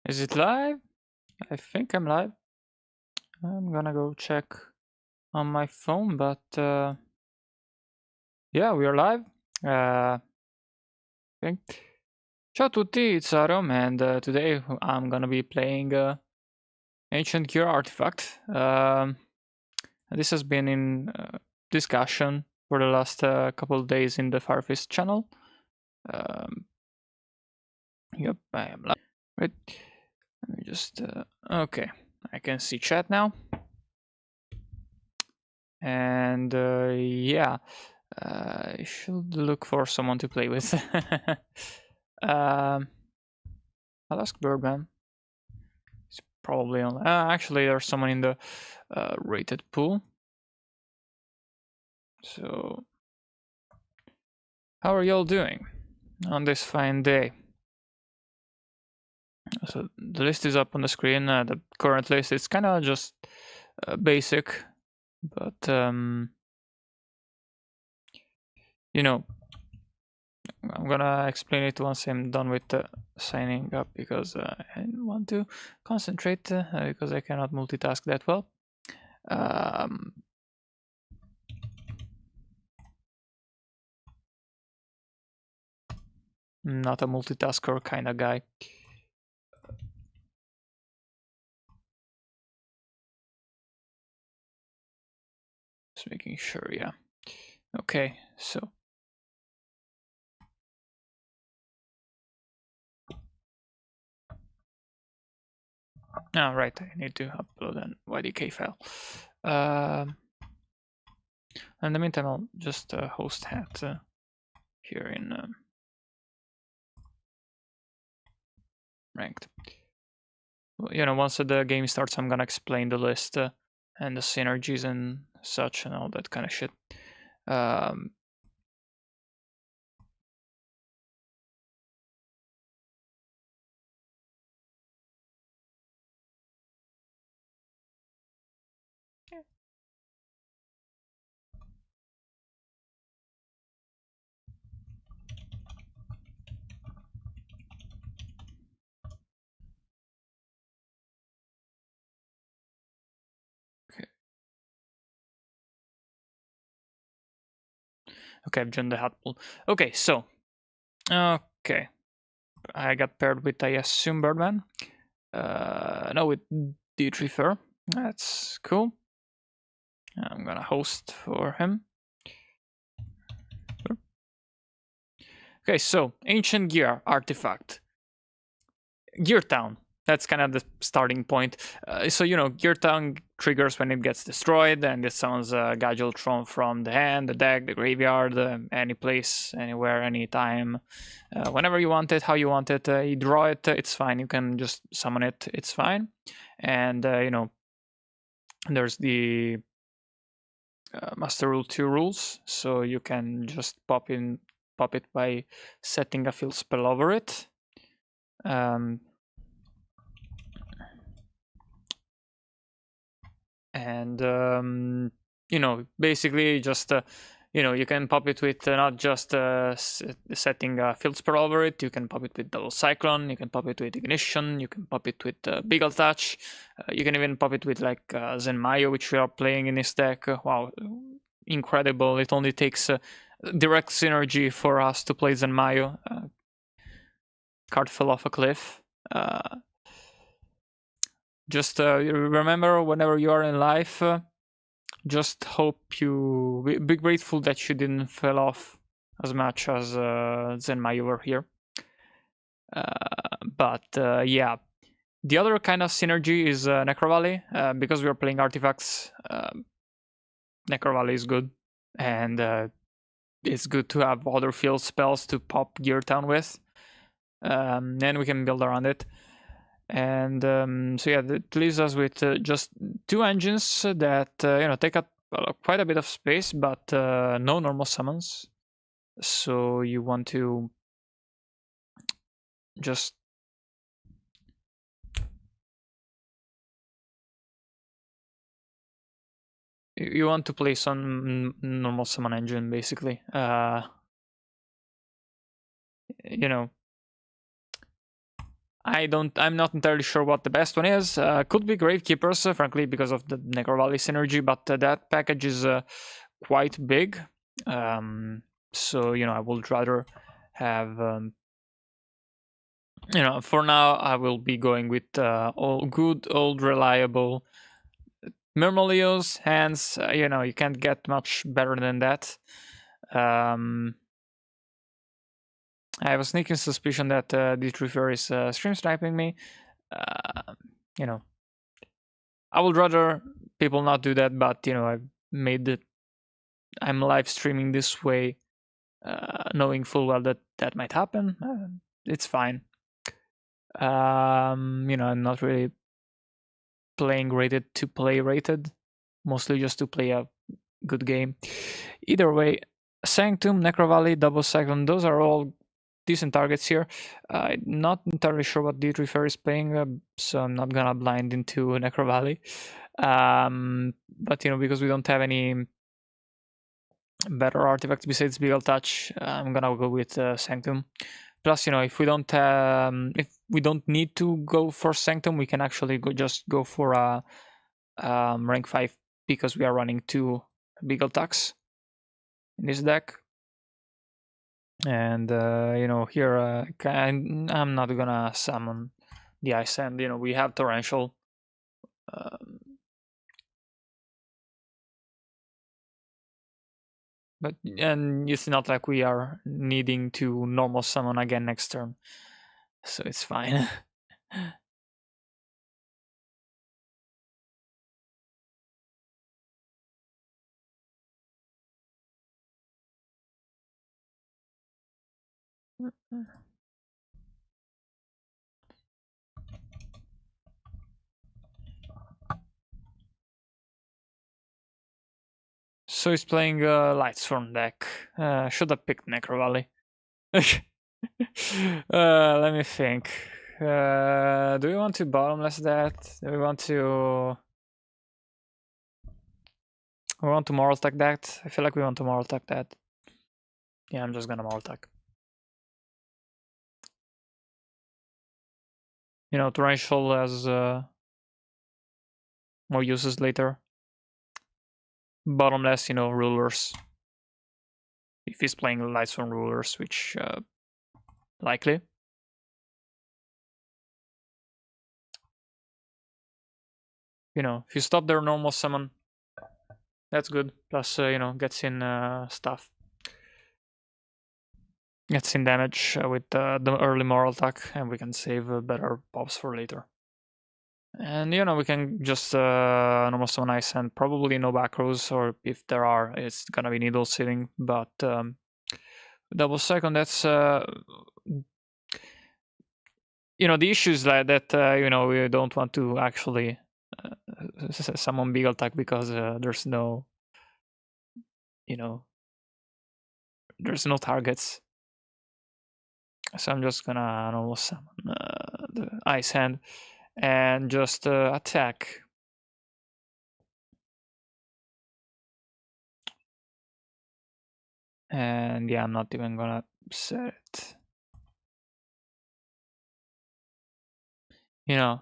Is it live? I think I'm live. I'm gonna go check on my phone, but yeah, we are live. Think. Ciao a tutti, it's Arom, and today I'm gonna be playing Ancient Gear Artifact. This has been in discussion for the last couple of days in the Farfist channel. Yep, I am live. Wait, let me just. Okay, I can see chat now. And yeah, I should look for someone to play with. I'll ask Birdman. He's probably on. Actually, there's someone in the rated pool. So, how are y'all doing on this fine day? So the list is up on the screen. The current list is kind of just basic, but you know, I'm gonna explain it once I'm done with signing up, because I want to concentrate because I cannot multitask that well. Not a multitasker kind of guy. Just making sure, yeah. Okay, so. Oh, right, I need to upload an YDK file. In the meantime, I'll just host hat here in ranked. You know, once the game starts, I'm gonna explain the list and the synergies and such and all that kind of shit. Okay, I've joined the hat pool. Okay, so. Okay. I got paired with, I assume, Birdman. No, with Dietrifer. That's cool. I'm gonna host for him. Okay, so Ancient Gear Artifact. Gear Town. That's kind of the starting point. So, you know, Gear Town triggers when it gets destroyed, and it summons a Gadgel thrown from the hand, the deck, the graveyard, any place, anywhere, anytime. Whenever you want it, how you want it, you draw it, it's fine. You can just summon it, it's fine. And, you know, there's the Master Rule 2 rules, so you can just pop it by setting a field spell over it. And you know, basically just you know, you can pop it with not just setting a field spell over it. You can pop it with Double Cyclone, you can pop it with Ignition, you can pop it with Beagle Touch, you can even pop it with like Zenmayo, which we are playing in this deck. Wow, incredible. It only takes direct synergy for us to play Zenmayo. Card fell off a cliff. Just remember, whenever you are in life, just hope you be grateful that you didn't fall off as much as Zenmai over here. But yeah, the other kind of synergy is Necro Valley. Because we are playing artifacts, Necro Valley is good, and it's good to have other field spells to pop Gear Town with, and we can build around it. And so yeah, that leaves us with just two engines that you know, take up quite a bit of space, but no normal summons. So you want to just you want to play some normal summon engine, basically. You know, I'm not entirely sure what the best one is. Could be Gravekeepers, frankly, because of the Necro Valley synergy, but that package is quite big. So, I would rather have, for now, I will be going with all good, old, reliable Myrmeleos, hands. You can't get much better than that. I have a sneaking suspicion that D3 is stream sniping me. I would rather people not do that, but I've made it. I'm live streaming this way, knowing full well that that might happen. It's fine. I'm not really playing rated to play rated, mostly just to play a good game. Either way, Sanctum, Necro Valley, Double Cyclone, those are all decent targets here. I'm not entirely sure what D3 is playing, so I'm not gonna blind into Necro Valley. But because we don't have any better artifacts besides Beagle Touch, I'm gonna go with Sanctum. Plus, if we don't need to go for Sanctum, we can actually just go for a rank 5 because we are running 2 Beagle Tucks in this deck. And here I'm not gonna summon the Ice Hand. We have Torrential. And it's not like we are needing to normal summon again next turn, so it's fine. So he's playing a Lightsworn deck. Should have picked Necro Valley. Let me think. Do we want to bottomless that? Do we want to... We want to Moral Tech that? I feel like we want to Moral Tech that. Yeah, I'm just gonna Moral Tech. Torrential has more uses later. Bottomless, Rulers. If he's playing Lightsworn Rulers, which likely. If you stop their normal summon, that's good. Plus, gets in stuff. Gets in damage with the early Moral Attack, and we can save better pops for later. And we can just normal summon Ice and probably no back rows, or if there are, it's gonna be Needle Seeding. But Double Second, that's the issue is that we don't want to actually summon Beagle Attack because there's no there's no targets. So I'm just gonna normal summon the Ice Hand and just attack. And yeah, I'm not even gonna set it.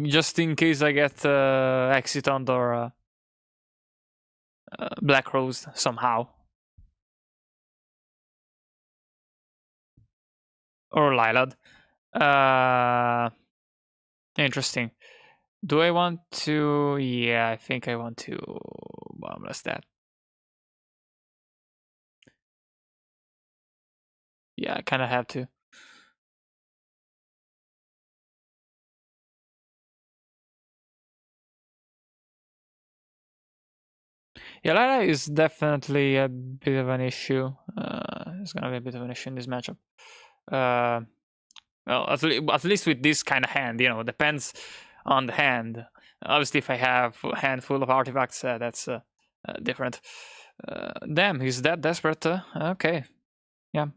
Just in case I get Excitant or Black Rose somehow. Or Lilad. Interesting. Do I want to? Yeah, I think I want to bottomless that. Yeah, I kind of have to. Yeah, Lila is definitely a bit of an issue. It's gonna be a bit of an issue in this matchup. Well, at least with this kind of hand, depends on the hand. Obviously, if I have a hand full of artifacts, that's different. Damn, he's that desperate. Okay, yeah.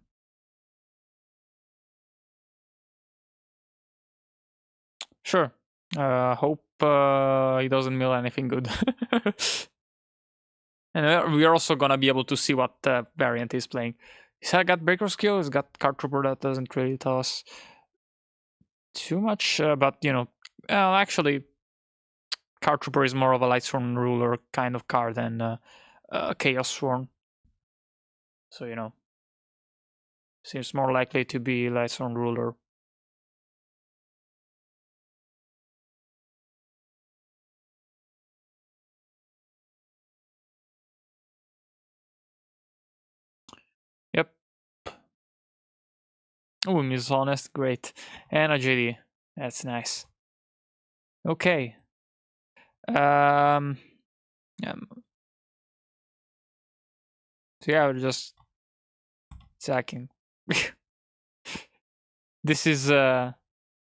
Sure. Hope he doesn't mill anything good. And we're also gonna be able to see what variant he's playing. He's got Breaker Skill, he's got Card Trooper that doesn't really tell us too much, but you know, actually, Card Trooper is more of a Lightsworn Ruler kind of card than Chaos Sworn. So you know, seems more likely to be Lightsworn Ruler. Yep. Oh, Miss Honest, great. And a JD. That's nice. Okay. Yeah. So yeah, we're just attacking. This is Yugi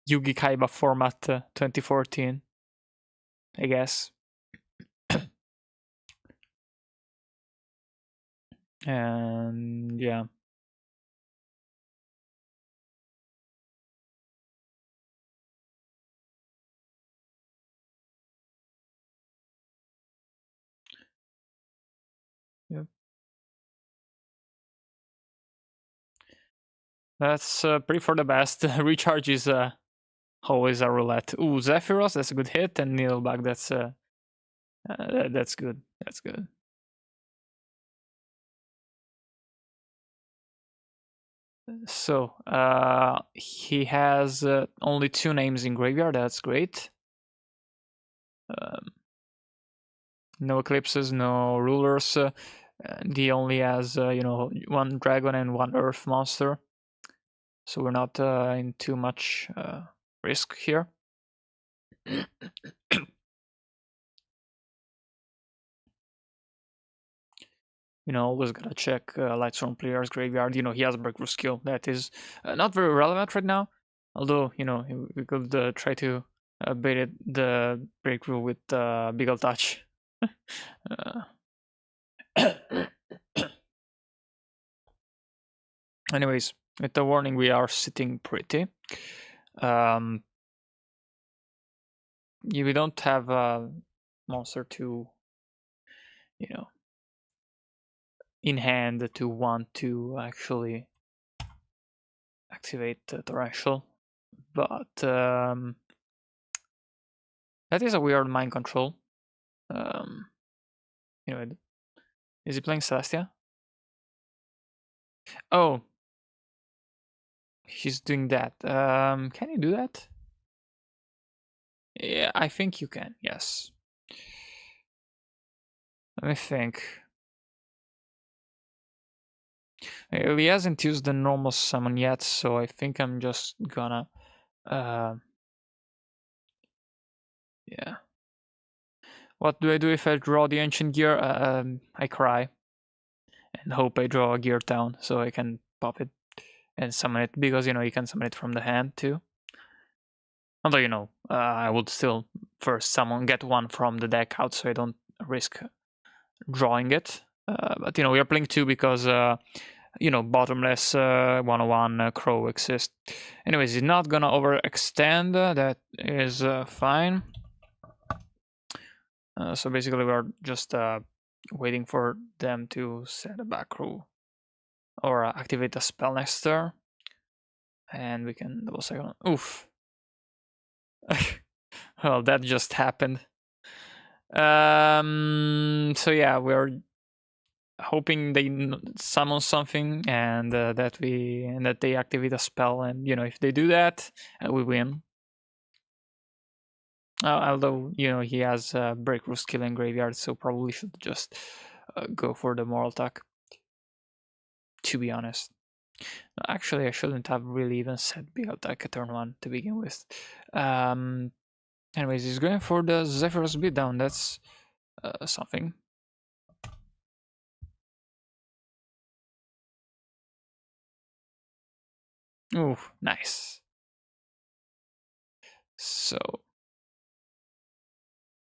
Kaiba format 2014, I guess. And yeah. Yep. That's pretty for the best. Recharge is always a roulette. Ooh, Zephyros, that's a good hit, and Needleback, that's good. That's good. So he has only 2 names in graveyard. That's great. No eclipses, no rulers. And he only has you know, 1 dragon and 1 earth monster. So we're not in too much risk here. You know, always gotta check Lightstorm player's graveyard. You know, he has a breakthrough skill that is not very relevant right now. Although, you know, we could try to bait it, the breakthrough with Big Ol' Touch. Anyways, with the warning, we are sitting pretty. We don't have a monster to, you know, in hand to want to actually activate the torrential, but that is a weird mind control. You know, is he playing Celestia? Oh, he's doing that. Can you do that? Yeah, I think you can. Yes. Let me think. He hasn't used the normal summon yet, so I think I'm just gonna yeah. What do I do if I draw the Ancient Gear? I cry and hope I draw a Gear Town so I can pop it and summon it, because you know, you can summon it from the hand too. Although, you know, I would still first summon, get one from the deck out so I don't risk drawing it. But you know, we are playing 2 because you know, bottomless 101 Crow exists. Anyways, he's not gonna overextend. That is fine. So basically, we're just waiting for them to set a back row or activate a spell next turn, and we can double second. Oof. Well, that just happened. So yeah, we're hoping they summon something, and that they activate a spell, and you know, if they do that, we win. Although, you know, he has breakthrough skill in graveyard, so probably should just go for the Mortal-Attack, to be honest. Actually, I shouldn't have really even said Big Attack at turn 1 to begin with. Anyways, he's going for the Zephyros Beatdown. That's something. Ooh, nice. So,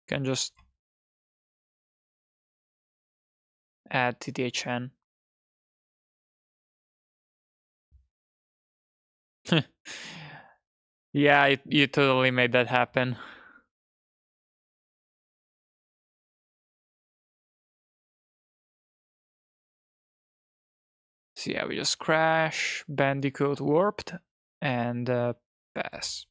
can just add TTHN. Yeah, you totally made that happen. So yeah, we just crash, Bandicoot warped, and pass.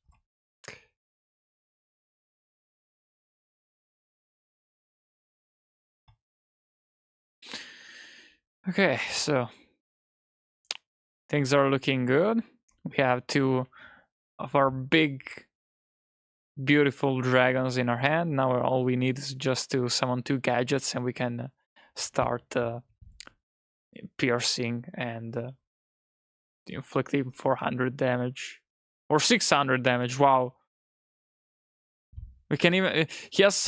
Okay, so things are looking good. We have two of our big, beautiful dragons in our hand. Now all we need is just to summon two gadgets and we can start piercing and inflicting 400 damage. Or 600 damage, wow. We can even... he has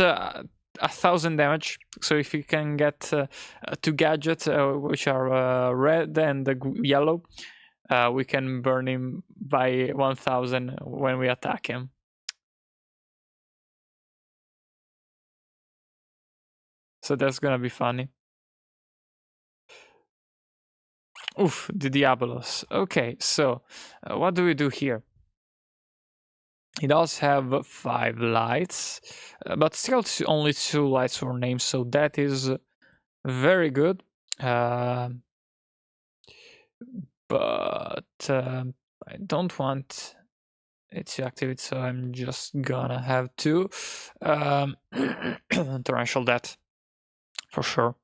1,000 damage, so if you can get two gadgets, which are red and yellow, we can burn him by 1,000 when we attack him. So that's gonna be funny. Oof, the Diabolos. Okay, so what do we do here? He does have 5 lights, but still only 2 lights for names, so that is very good. But I don't want it to activate, so I'm just gonna have to torrential that for sure.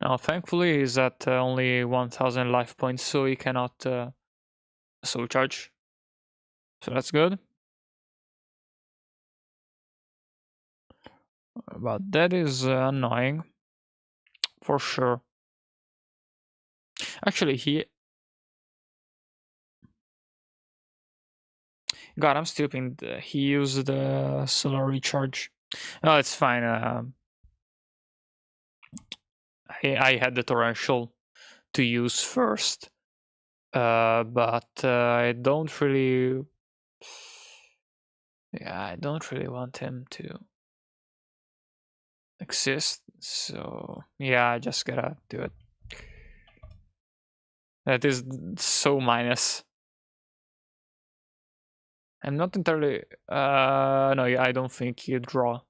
Now, thankfully, he's at only 1,000 life points, so he cannot soul charge. So that's good. But that is annoying for sure. Actually, God, I'm stupid. He used the solar recharge. No, it's fine. I had the torrential to use first, but I don't really. Yeah, I don't really want him to exist. So yeah, I just gotta do it. That is so minus. I'm not entirely. No, I don't think you draw.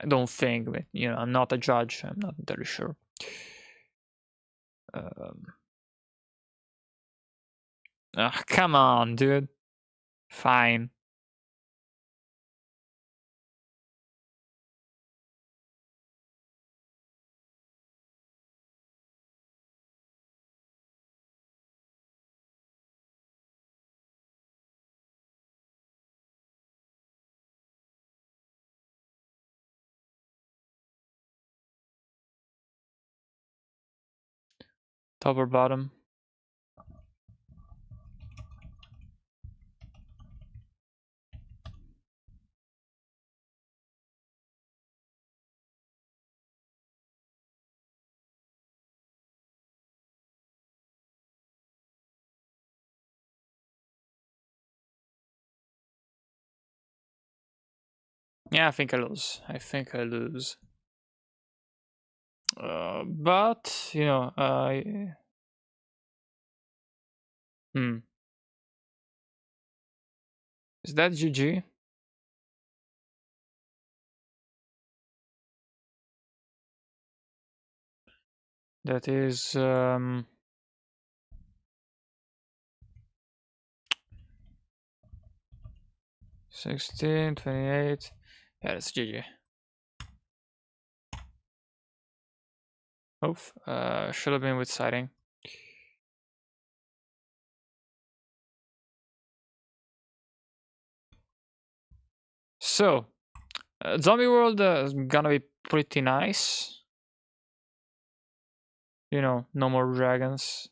I don't think, but I'm not a judge. I'm not entirely sure. Come on, dude. Fine. Top or bottom? Yeah, I think I lose. But is that GG? That is 16, 28. Yeah, that's GG. Oof. Should have been with sighting. So, Zombie World is gonna be pretty nice. No more dragons.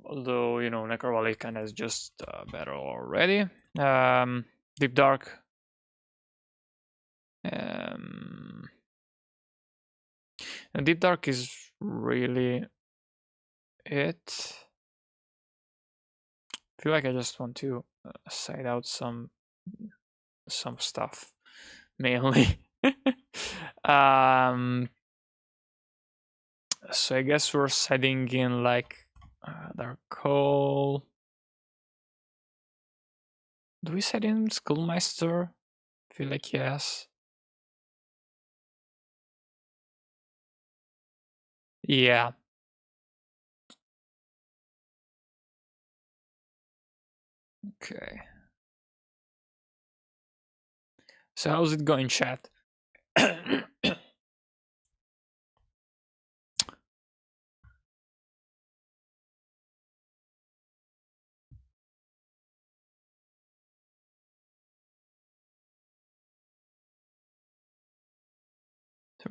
Although, Necrovalican is just better already. Deep Dark. Deep Dark is really it. I feel like I just want to side out some stuff mainly. So I guess we're siding in like Dark Hole. Do we side in Schoolmaster? I feel like yes. Yeah. Okay. So how's it going, chat? So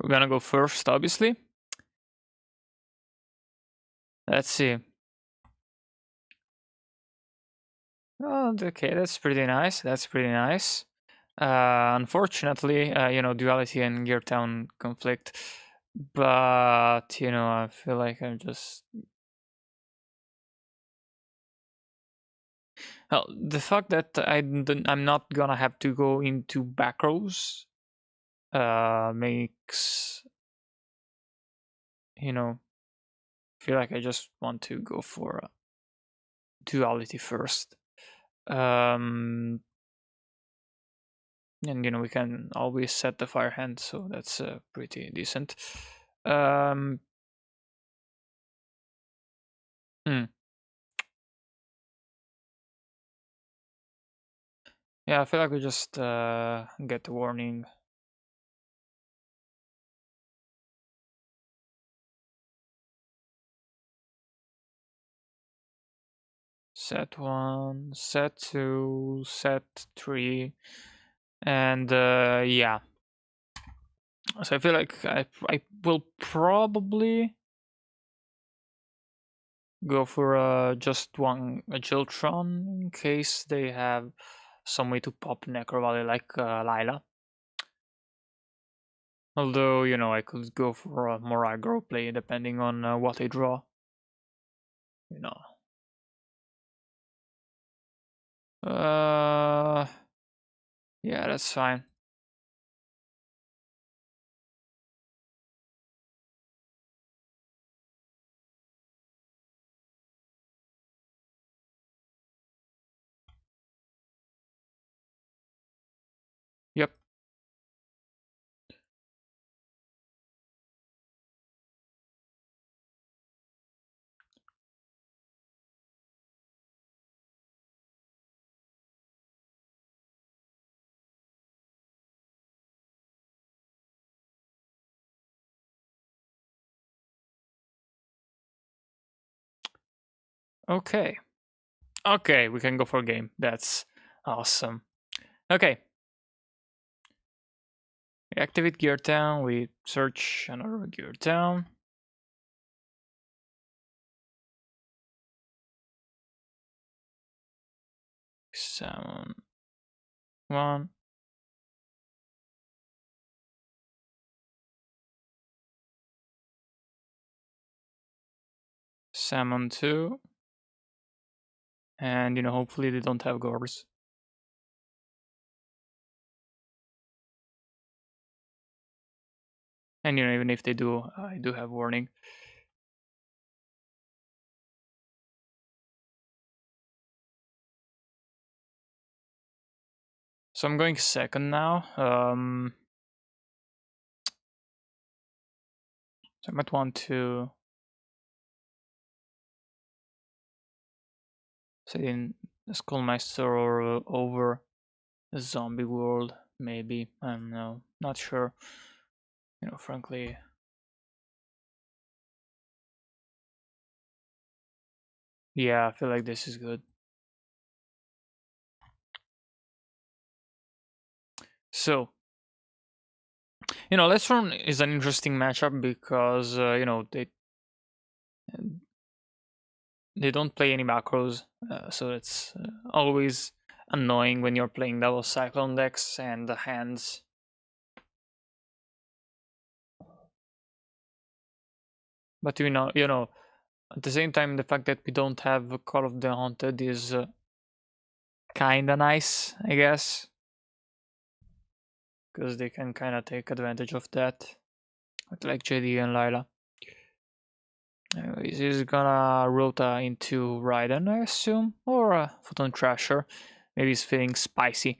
we're gonna go first, obviously. Let's see. Oh, okay, that's pretty nice. That's pretty nice. Unfortunately, duality and Gear Town conflict, but I feel like I'm just. Well, the fact that I'm not gonna have to go into back rows makes feel like I just want to go for duality first. And we can always set the fire hand, so that's pretty decent. Hmm. Yeah, I feel like we just get the warning. Set 1, set 2, set 3, and yeah. So I feel like I will probably go for just one Agiltron in case they have some way to pop Necro Valley like Lila. Although, I could go for a more aggro play depending on what I draw. Yeah, that's fine. Yep. Okay. Okay, we can go for a game. That's awesome. Okay. We activate Gear Town. We search another Gear Town. Summon 1. Summon 2. And, hopefully they don't have Gores. And, even if they do, I do have warning. So I'm going second now. So I might want to set in Skullmeister over the zombie world, maybe. I don't know. Not sure. Frankly. Yeah, I feel like this is good. So, Lestron is an interesting matchup because, they don't play any macros, so it's always annoying when you're playing double Cyclone decks and the hands. But, at the same time, the fact that we don't have Call of the Haunted is kinda nice, I guess. Because they can kinda take advantage of that. Like JD and Lila. Anyways, he's gonna Rota into Raiden, I assume, or Photon Trasher. Maybe he's feeling spicy.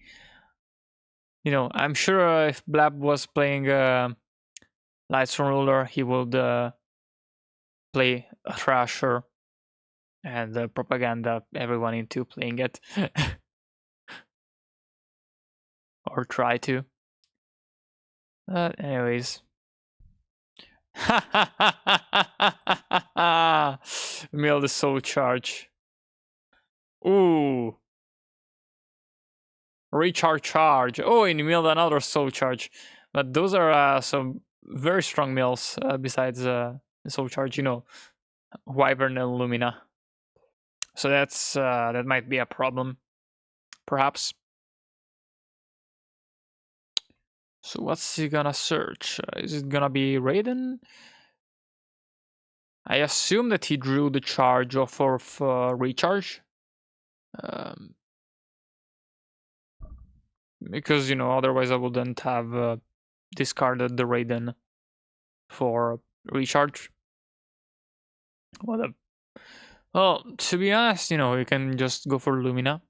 I'm sure if Blab was playing Lightstorm Ruler, he would play a Thrasher and propaganda everyone into playing it. Or try to. Anyways. Mill the soul charge. Ooh. Recharge charge. Oh, and you milled another soul charge. But those are some very strong mills besides the soul charge, you know, Wyvern and Lumina. So that's that might be a problem, perhaps. So what's he gonna search? Is it gonna be Raiden? I assume that he drew the charge off of recharge. Because, you know, otherwise I wouldn't have discarded the Raiden for recharge. Well, to be honest, you know, you can just go for Lumina.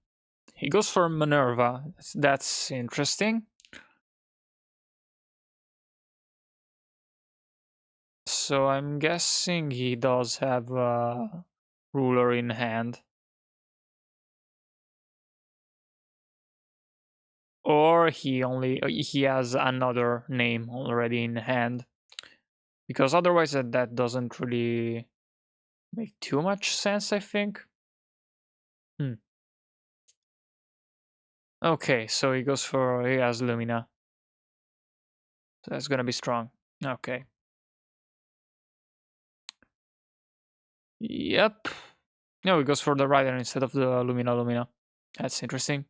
He goes for Minerva. That's interesting. So I'm guessing he does have a ruler in hand. Or he has another name already in hand. Because otherwise that doesn't really make too much sense, I think. Okay, so he has Lumina. So that's gonna be strong. Okay. Yep. No, he goes for the Rider instead of the Lumina. That's interesting.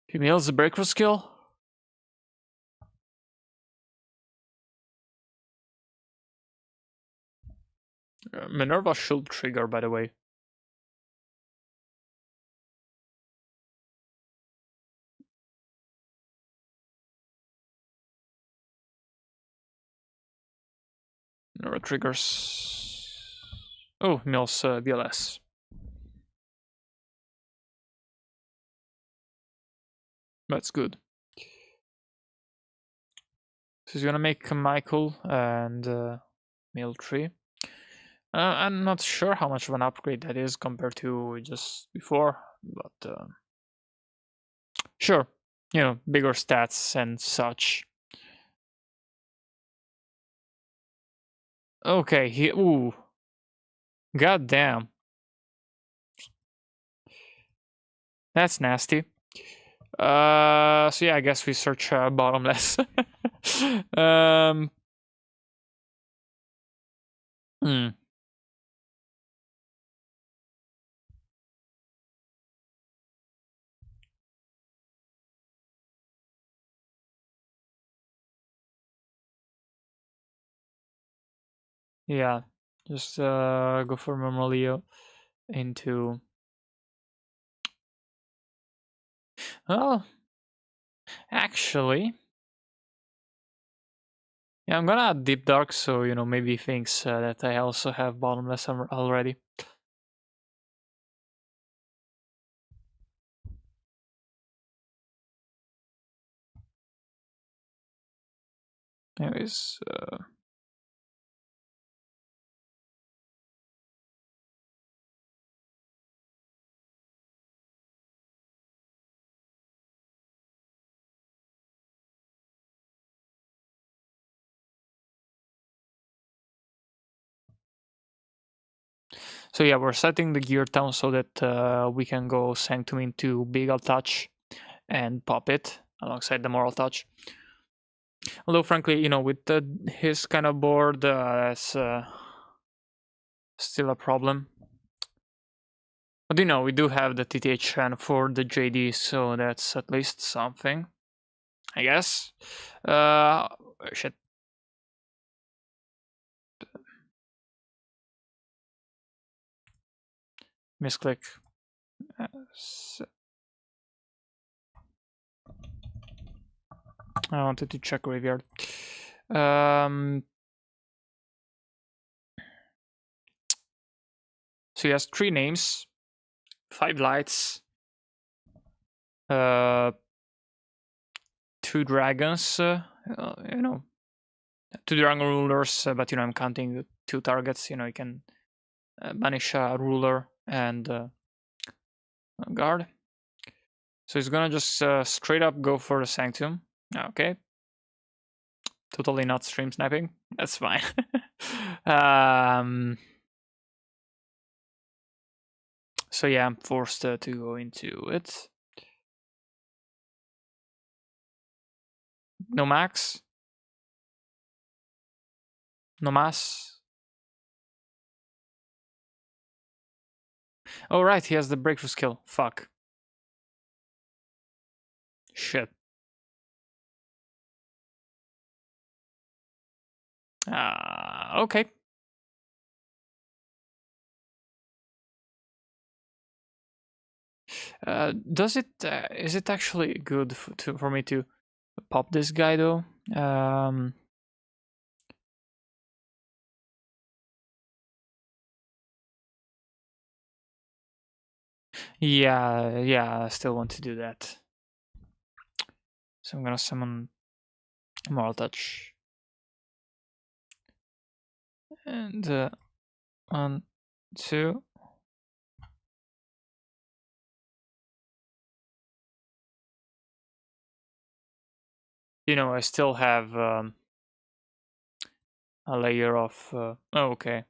He mills the breaker skill. Minerva should trigger, by the way. Minerva triggers. Oh, mills DLS. That's good. So he's gonna make Michael and mill 3. I'm not sure how much of an upgrade that is compared to just before, but sure, you know, bigger stats and such. Okay, ooh. God damn. That's nasty. So yeah, I guess we search bottomless. Hmm. Yeah, just go for Memolio into. Well, actually, yeah, I'm gonna add Deep Dark, so you know maybe he thinks that I also have bottomless already. Anyways, so yeah, we're setting the gear down so that we can go Sanctum into Beagle Touch and pop it alongside the Moral Touch. Although, frankly, you know, with his kind of board, that's still a problem. But you know, we do have the TTHN for the JD, so that's at least something, I guess. Shit. Misclick. I wanted to check graveyard. So he has 3 names, 5 lights, 2 2 dragons, you know, 2 dragon rulers, but you know, I'm counting 2 targets. You know, you can banish a ruler and guard. So he's gonna just straight up go for the Sanctum. Okay. Totally not stream sniping. That's fine. So yeah, I'm forced to go into it. No max. No mass. Oh right, he has the breakthrough skill. Fuck. Shit. Okay. Does it? Is it actually good for me to pop this guy though? Yeah, I still want to do that. So I'm gonna summon Moral Touch. And 1, 2. You know, I still have a layer of. Oh, okay.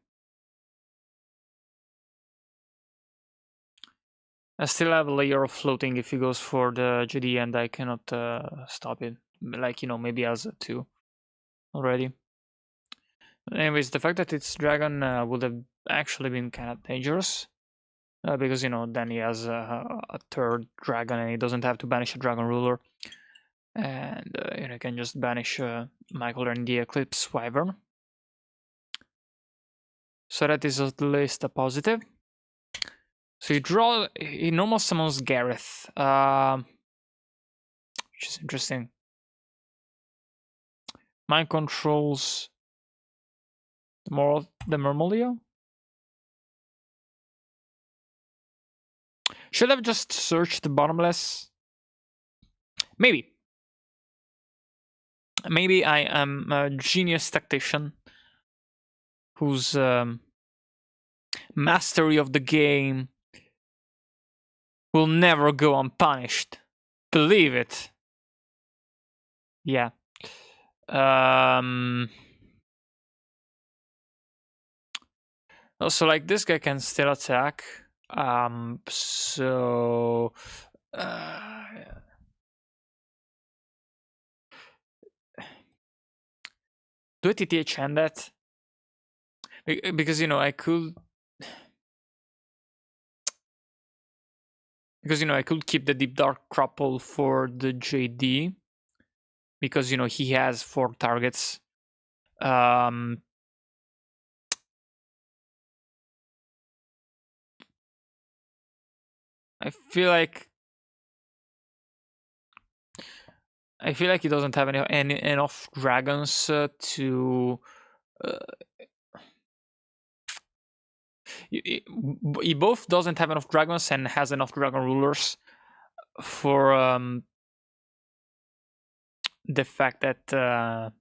I still have a layer of floating if he goes for the GD, and I cannot stop it. Like, you know, maybe as a 2 already. Anyways, the fact that it's dragon would have actually been kind of dangerous. Because, you know, then he has a 3rd dragon and he doesn't have to banish a dragon ruler. And, you know, he can just banish Michael and the Eclipse Wyvern. So that is at least a positive. So he normal summons Gareth, which is interesting. Mind controls the Myrmidon. Should have just searched the Bottomless. Maybe I am a genius tactician whose mastery of the game will never go unpunished. Believe it. Yeah. Also, like, this guy can still attack. So do I TTH end that? Because, you know, I could. Because, you know, I could keep the Deep Dark Crapple for the JD. Because, you know, he has 4 targets. I feel like he doesn't have enough dragons to. He both doesn't have enough dragons and has enough dragon rulers for the fact that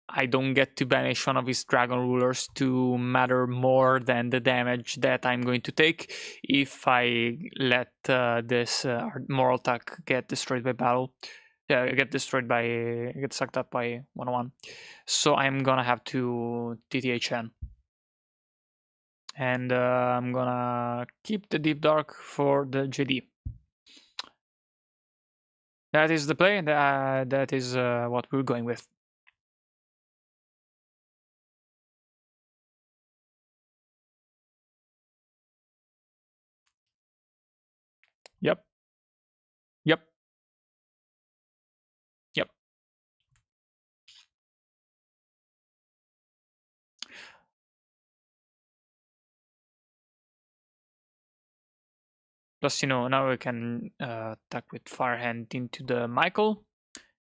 I don't get to banish one of his dragon rulers to matter more than the damage that I'm going to take if I let this moral attack get destroyed by battle. Get sucked up by 101. So I'm gonna have to TTHN. And I'm gonna keep the Deep Dark for the JD. That is the play. That is what we're going with. Yep. Yep. Yep. Plus, you know, now we can attack with Firehand into the Michael,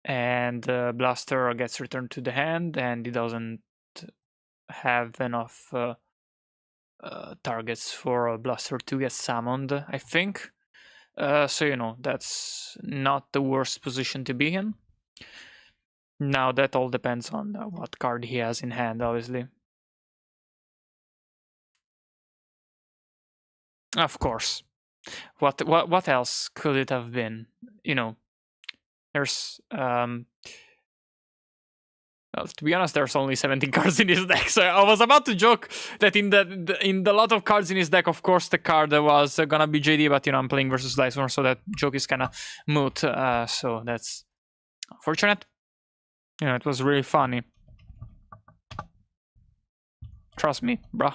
and Blaster gets returned to the hand, and he doesn't have enough targets for Blaster to get summoned, I think. So, you know, that's not the worst position to be in. Now, that all depends on what card he has in hand, obviously. Of course. What else could it have been? You know, there's well, to be honest, there's only 17 cards in his deck. So I was about to joke that in the lot of cards in his deck, of course, the card was gonna be JD, but you know, I'm playing versus Dicemore, so that joke is kind of moot. So that's unfortunate. You know, it was really funny. Trust me, bruh.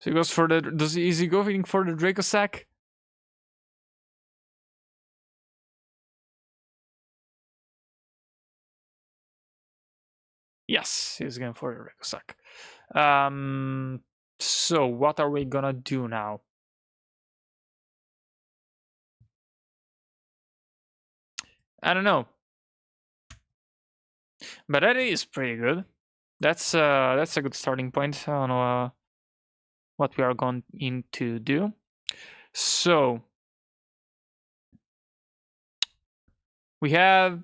So he goes for the. Is he going for the Draco sack? Yes, he's going for the Draco sack. So what are we gonna do now? I don't know, but that is pretty good. That's a good starting point on what we are going to do. So we have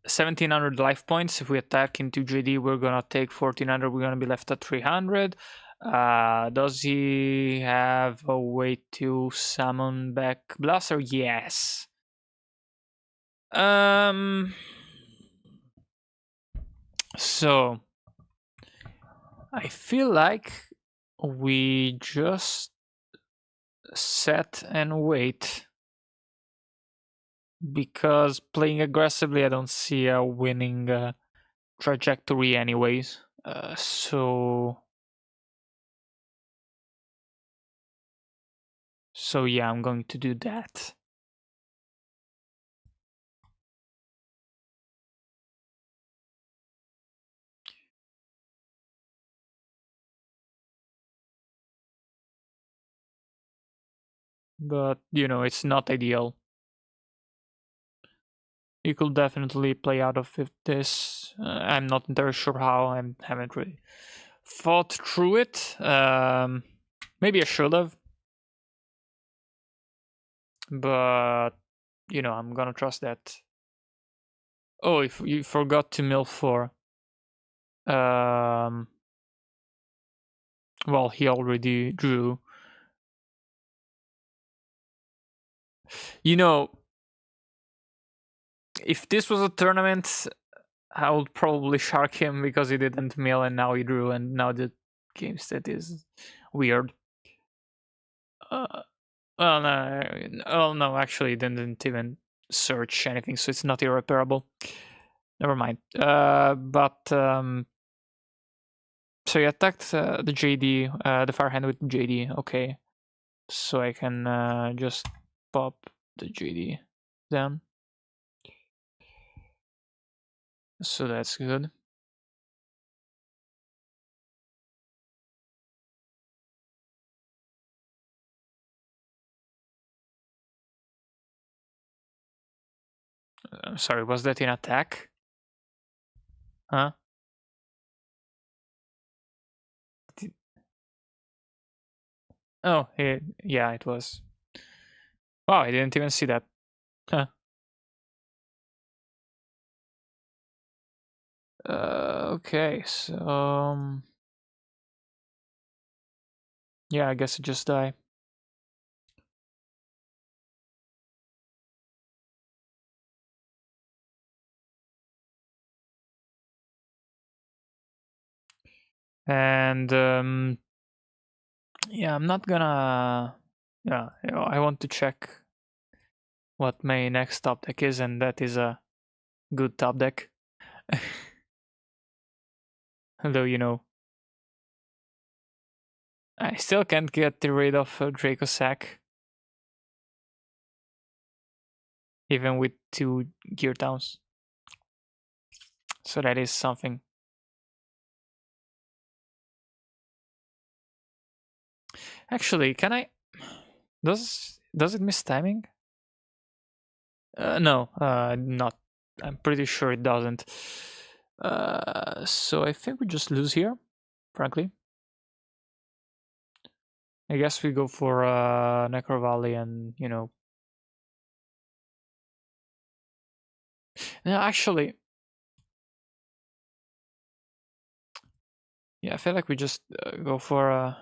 1700 life points. If we attack into JD, we're gonna take 1400. We're gonna be left at 300. Does he have a way to summon back Blaster? Yes. So I feel like we just set and wait, because playing aggressively, I don't see a winning trajectory anyways. So yeah, I'm going to do that. But, you know, it's not ideal. You could definitely play out of this. I'm not entirely sure how. I haven't really thought through it. Maybe I should have. But, you know, I'm gonna trust that. Oh, if you forgot to mill 4. Well, he already drew. You know, if this was a tournament, I would probably shark him because he didn't mill and now he drew, and now the game state is weird. No, actually, didn't even search anything, so it's not irreparable. Never mind. So he attacked the JD, the far hand with JD. Okay, so I can just pop the JD down. So that's good. Sorry, was that in attack? Huh? Oh, yeah, it was. Wow, I didn't even see that. Huh. Okay, so yeah, I guess it just die. And yeah, I'm not gonna. Yeah, you know, I want to check what my next top deck is, and that is a good top deck. Though, you know, I still can't get rid of Draco Sack, even with 2 Gear Towns. So that is something. Actually, can I? Does it miss timing? No, not. I'm pretty sure it doesn't. So I think we just lose here. frankly. I guess we go for Necro Valley and, you know... No, actually... Yeah, I feel like we just go for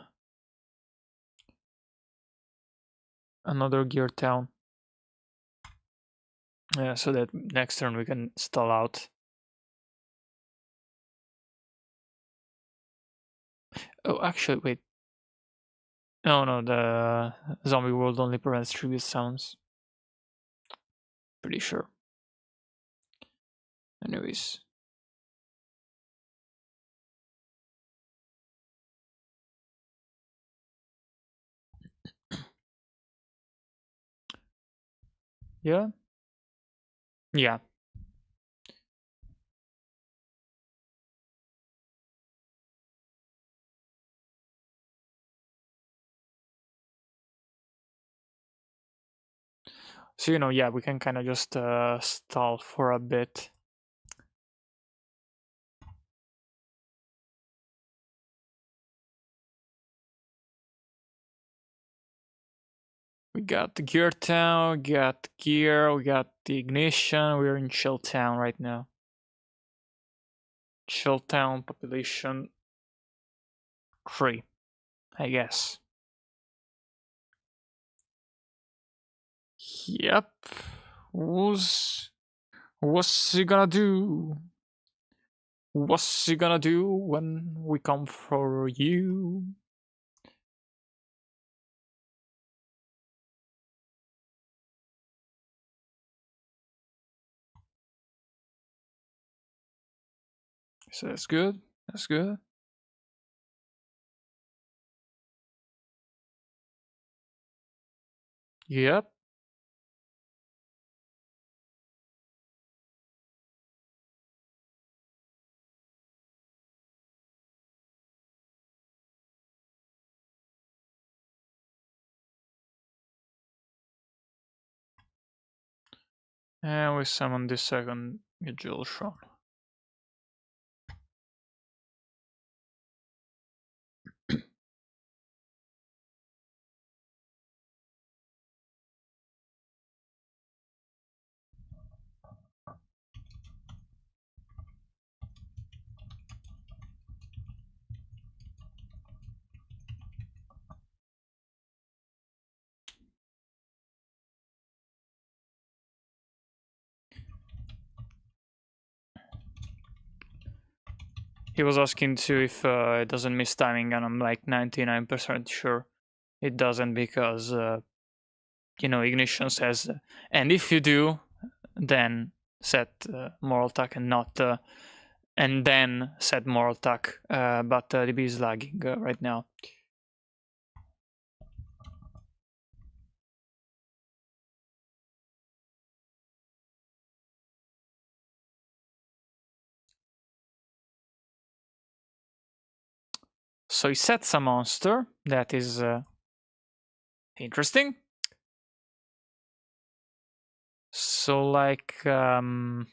another gear town. Yeah, so that next turn we can stall out. Oh, actually, wait. No, the zombie world only prevents tribute sounds. Pretty sure. Anyways. Yeah? Yeah. So, you know, yeah, we can kind of just stall for a bit. We got the gear town, we got gear, we got the ignition. We're in Chill Town right now. Chill Town population 3, I guess. Yep. What's he gonna do? What's he gonna do when we come for you? So that's good. That's good. Yep. And we summon this second Jeweltron. He was asking too if it doesn't miss timing, and I'm like 99% sure it doesn't, because you know, Ignition says, and if you do, then set Moraltech and not and then set Moraltech, but DB is lagging right now. So he sets a monster. That is interesting. So, like, what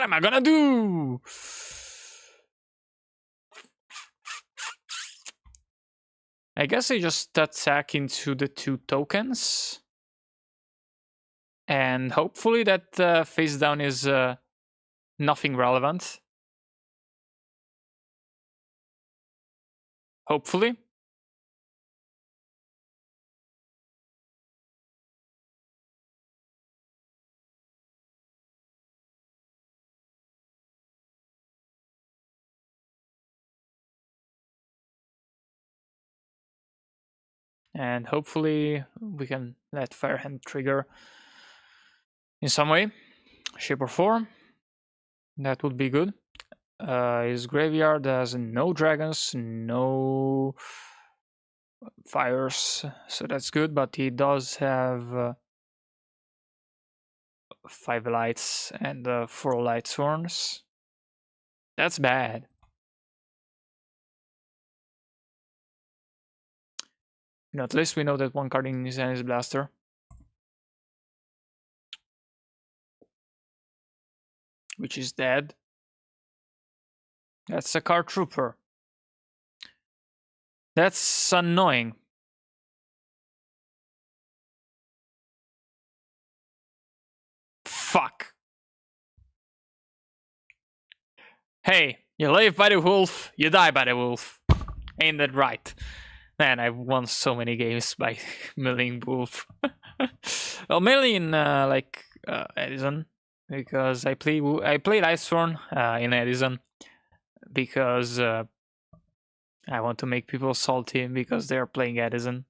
am I gonna do? I guess I just attack into the 2 tokens. And hopefully that face down is nothing relevant. Hopefully. And hopefully we can let Firehand trigger in some way, shape or form. That would be good. His graveyard has no dragons, no fires, so that's good, but he does have 5 lights and 4 light sworns. That's bad. You know, at least we know that one card in his hand is Blaster. Which is dead. That's a car trooper. That's annoying. Fuck. Hey, you live by the wolf, you die by the wolf. Ain't that right? Man, I've won so many games by milling wolf. Well, mainly in Edison, because I played Iceborne in Edison because I want to make people salty because they're playing Edison.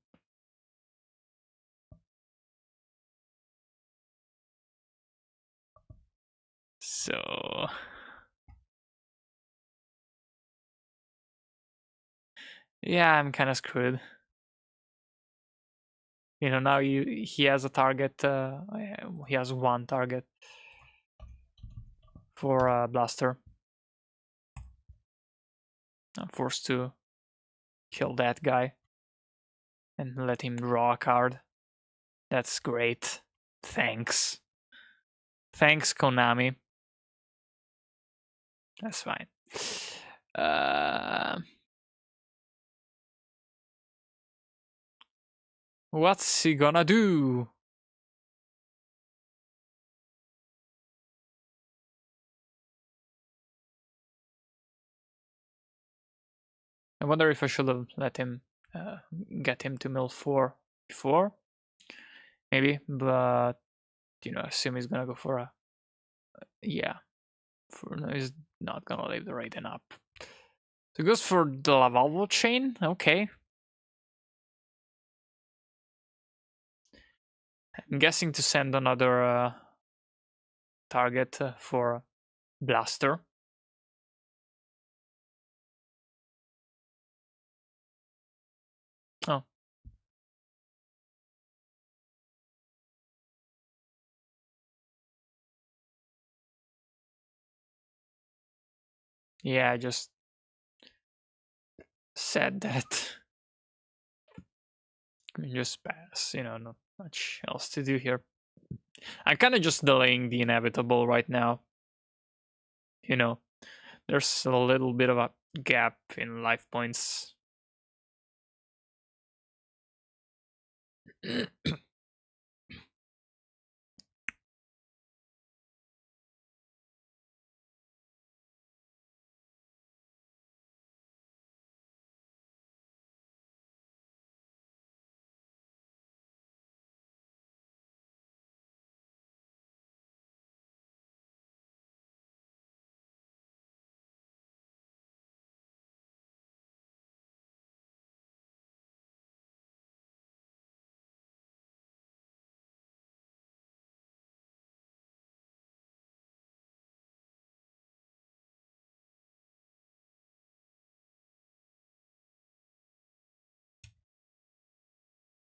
So yeah, I'm kind of screwed. You know, now he has a target. He has one target for Blaster. I'm forced to kill that guy and let him draw a card. That's great. Thanks. Thanks, Konami. That's fine. What's he gonna do? I wonder if I should have let him get him to mill 4 before. Maybe, but you know, assume he's gonna go for a yeah. For no, he's not gonna leave the Raiden up. So he goes for the Lavalvo chain. Okay. I'm guessing to send another target for Blaster. Oh. Yeah, I just said that. Just pass, you know, not much else to do here. I'm kind of just delaying the inevitable right now. You know, there's a little bit of a gap in life points.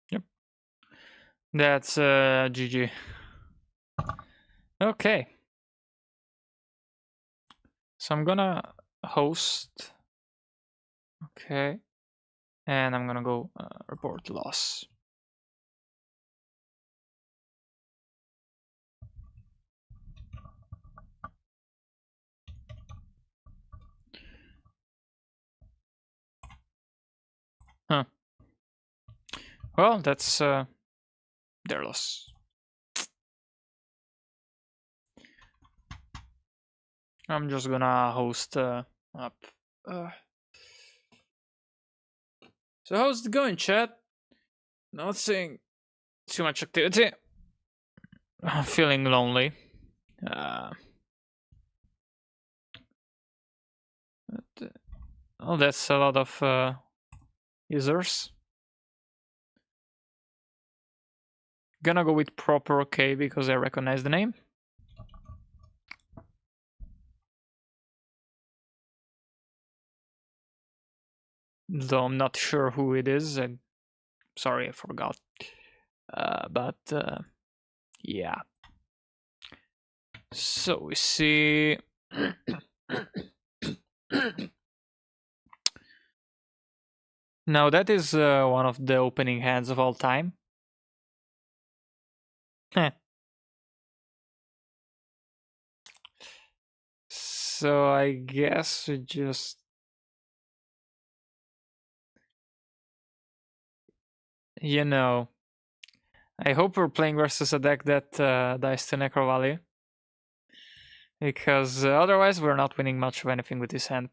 Yep. That's GG. Okay. So I'm gonna host. Okay. And I'm gonna go report loss. Huh. Well, that's their loss. I'm just gonna host up. So how's it going, chat? Not seeing too much activity. I'm feeling lonely. Oh, that's a lot of users. Gonna go with proper OK because I recognize the name. Though I'm not sure who it is. I'm sorry, I forgot. But yeah. So we see. Now that is one of the opening hands of all time. So I guess we just... You know, I hope we're playing versus a deck that dies to Necro Valley. Because otherwise we're not winning much of anything with this hand.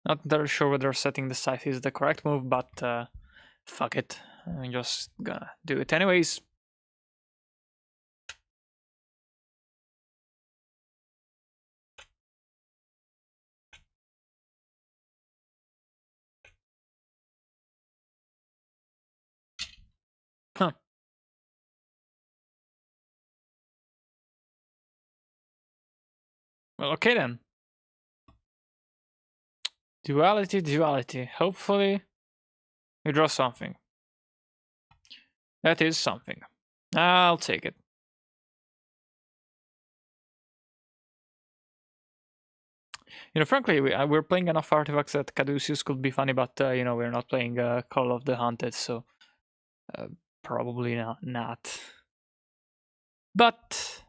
Not entirely sure whether setting the scythe is the correct move, but fuck it. I'm just gonna do it anyways. Huh. Well, okay then. Duality, duality. Hopefully we draw something. That is something. I'll take it. You know, frankly, we're playing enough artifacts that Caduceus could be funny, but you know, we're not playing Call of the Hunted, so probably not. But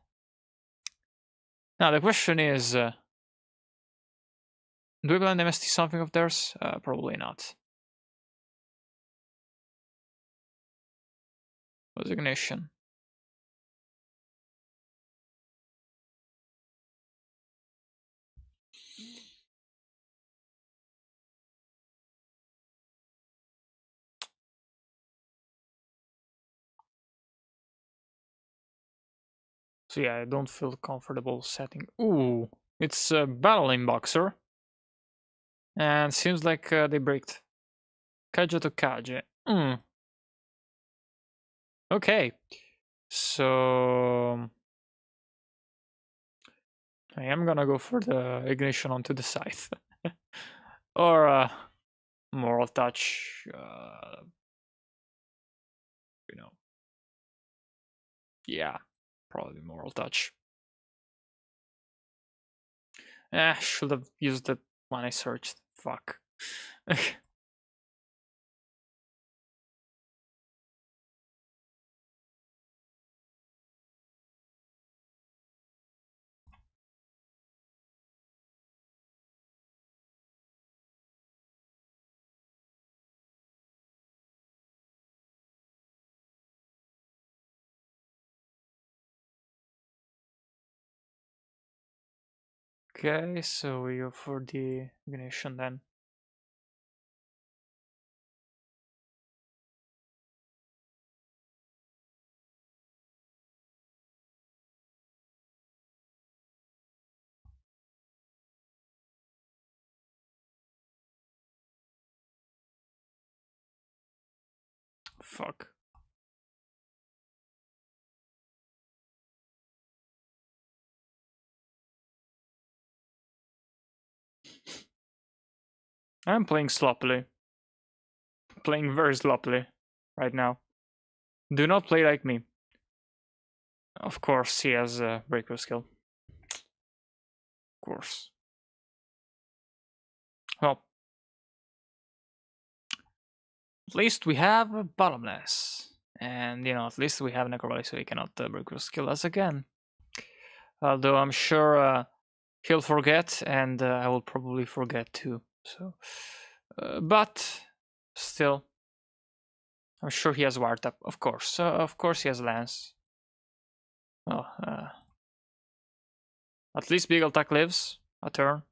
now the question is, do we blind MST something of theirs? Probably not. Resignation. So yeah, I don't feel comfortable setting. Ooh, it's a Battling Boxer. And seems like they bricked. Kaja to Kaja. Okay. So I am gonna go for the Ignition onto the scythe. Or Moral Touch. You know. Yeah, probably Moral Touch. Should have used that when I searched. Fuck. Okay, so we go for the Ignition then. Fuck. I'm playing sloppily. Playing very sloppily right now. Do not play like me. Of course, he has a breaker skill. Of course. Well, at least we have a Bottomless. And, you know, at least we have Necrovalley, so he cannot breaker skill us again. Although I'm sure he'll forget, and I will probably forget too. So, but still, I'm sure he has Wiretap. Of course he has Lance. Well, at least Beagle Attack lives a turn.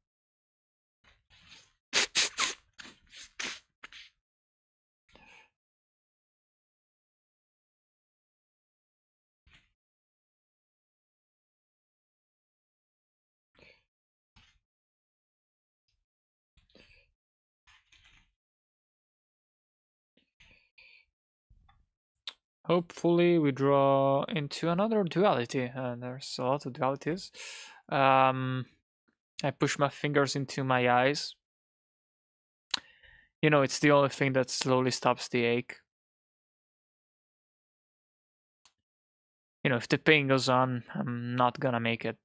Hopefully we draw into another duality. There's a lot of dualities. I push my fingers into my eyes. You know, it's the only thing that slowly stops the ache. You know, if the pain goes on, I'm not gonna make it.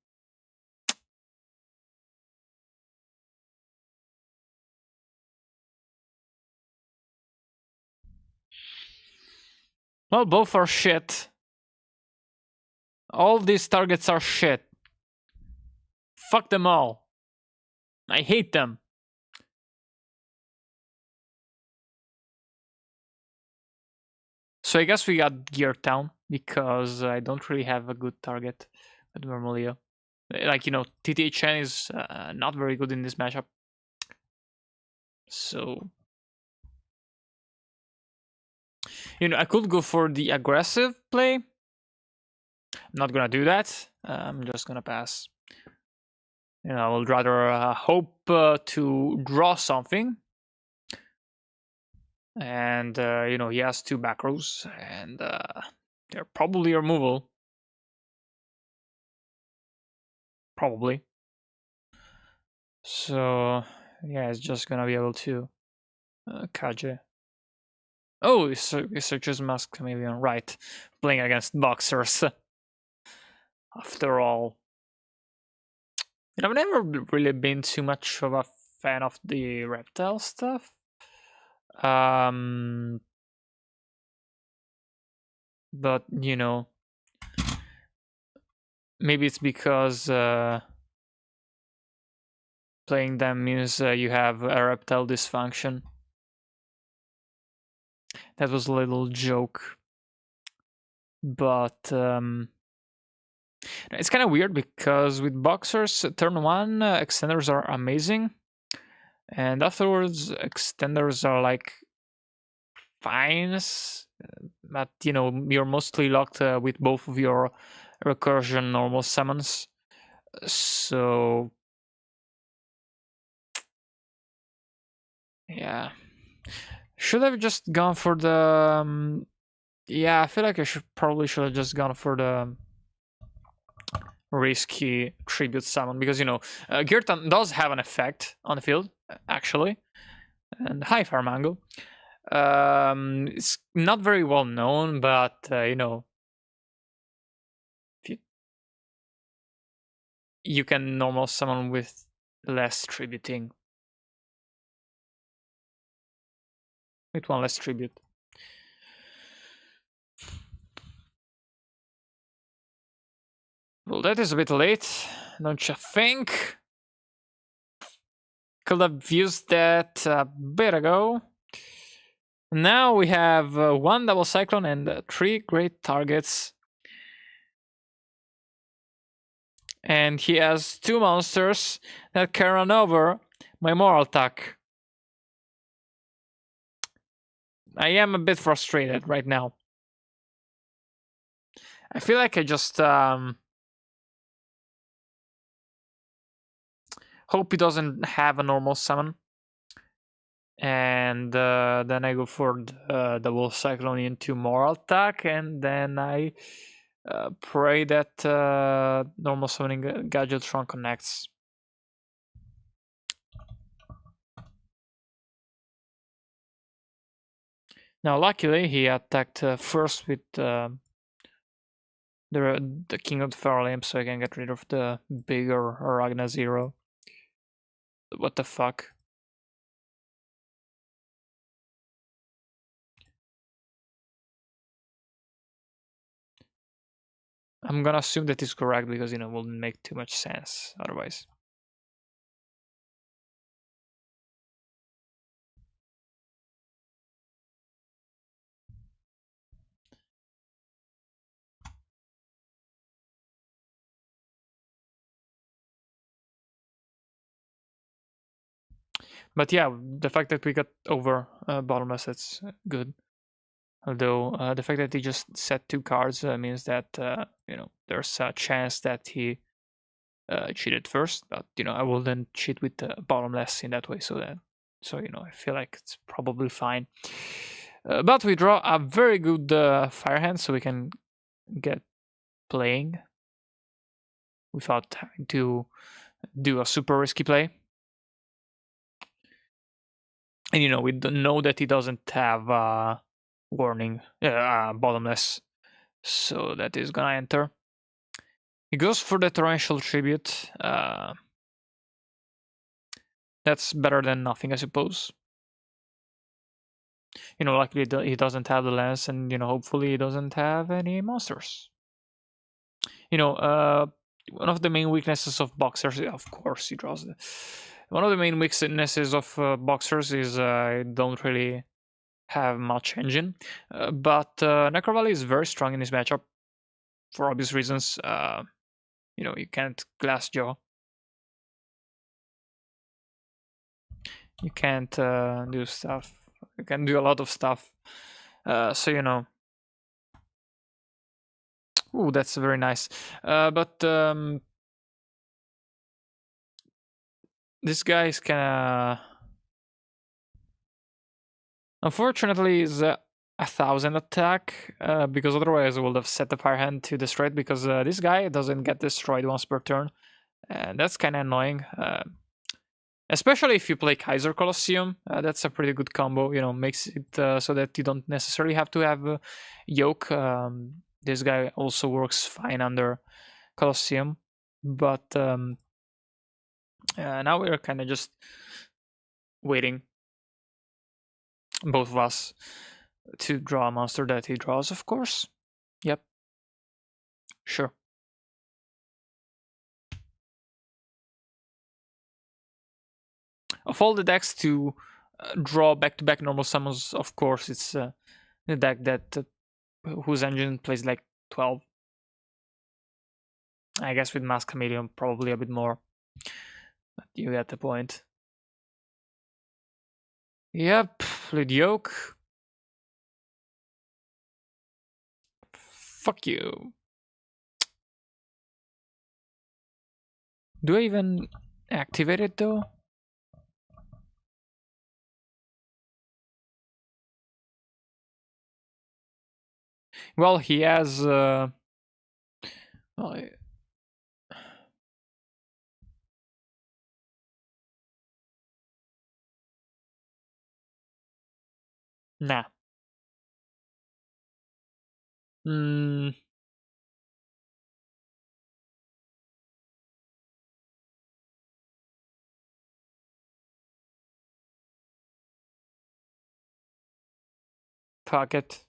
Well, both are shit. All these targets are shit. Fuck them all. I hate them. So I guess we got Gear Town because I don't really have a good target with Vermilio. Like, you know, TTHN is not very good in this matchup. So, you know, I could go for the aggressive play. I'm not gonna do that. I'm just gonna pass. You know, I would rather hope to draw something. And, you know, he has 2 back rows, and they're probably removal. Probably. So, yeah, it's just gonna be able to Kaje. Oh, he searches Mask maybe on right, playing against boxers. After all, you know, I've never really been too much of a fan of the reptile stuff. But you know, maybe it's because playing them means you have erectile dysfunction. That was a little joke. But it's kind of weird because with boxers, turn 1 extenders are amazing. And afterwards, extenders are like fines. But, you know, you're mostly locked with both of your recursion normal summons. So, yeah. Should have just gone for the... yeah, I feel like I probably should have just gone for the risky tribute summon, because, you know, Gear Town does have an effect on the field, actually. And hi, Farmango. It's not very well known, but, you know, you can normal summon with less tributing. With 1 less tribute. Well, that is a bit late, don't you think? Could have used that a bit ago. Now we have 1 double cyclone and 3 great targets. And he has 2 monsters that can run over my Moraltach. I am a bit frustrated right now. I feel like I just hope he doesn't have a normal summon. And then I go for the double cyclone into Moraltach, and then I pray that normal summoning Gadgetron connects. Now, luckily, he attacked first with the King of the Feral Imp, so I can get rid of the bigger Ragna Zero. What the fuck? I'm gonna assume that is correct because, you know, it wouldn't make too much sense otherwise. But yeah, the fact that we got over bottomless, that's good. Although the fact that he just set 2 cards means that, you know, there's a chance that he cheated first. But, you know, I wouldn't cheat with the bottomless in that way. So, you know, I feel like it's probably fine. But we draw a very good fire hand, so we can get playing without having to do a super risky play. And, you know, we don't know that he doesn't have warning, bottomless. So that is gonna enter. He goes for the torrential tribute. That's better than nothing, I suppose. Luckily he doesn't have the lens, and hopefully he doesn't have any monsters. One of the main weaknesses of boxers, of course, he draws the. One of the main weaknesses of boxers is don't really have much engine, but Necro Valley is very strong in this matchup for obvious reasons. You can't Glassjaw. You can't do stuff. You can do a lot of stuff. So Ooh, that's very nice. But this guy is kinda. Unfortunately, is 1,000 attack, because otherwise I would have set the Fire Hand to destroy it, because this guy doesn't get destroyed once per turn, and that's kind of annoying. Especially if you play Kaiser Colosseum, that's a pretty good combo. Makes it so that you don't necessarily have to have Yoke. This guy also works fine under Colosseum, but now we're kind of just waiting, both of us, to draw a monster that he draws, of course. Yep. Sure. Of all the decks to draw back-to-back normal summons, of course, it's the deck that whose engine plays like 12. I guess with Mask Chameleon probably a bit more, but you get the point. Yep, Lead Yoke. Fuck you. Do I even activate it though? Well, he has nah. Pocket.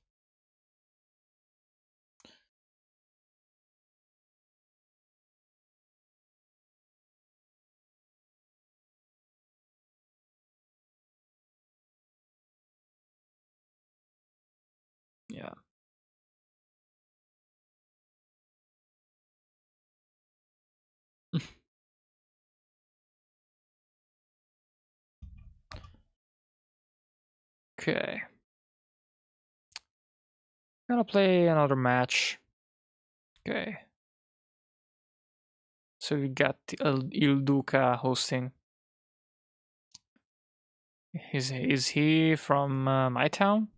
Yeah. Okay. Gonna play another match. Okay. So we got Il Duca hosting. Is he from my town?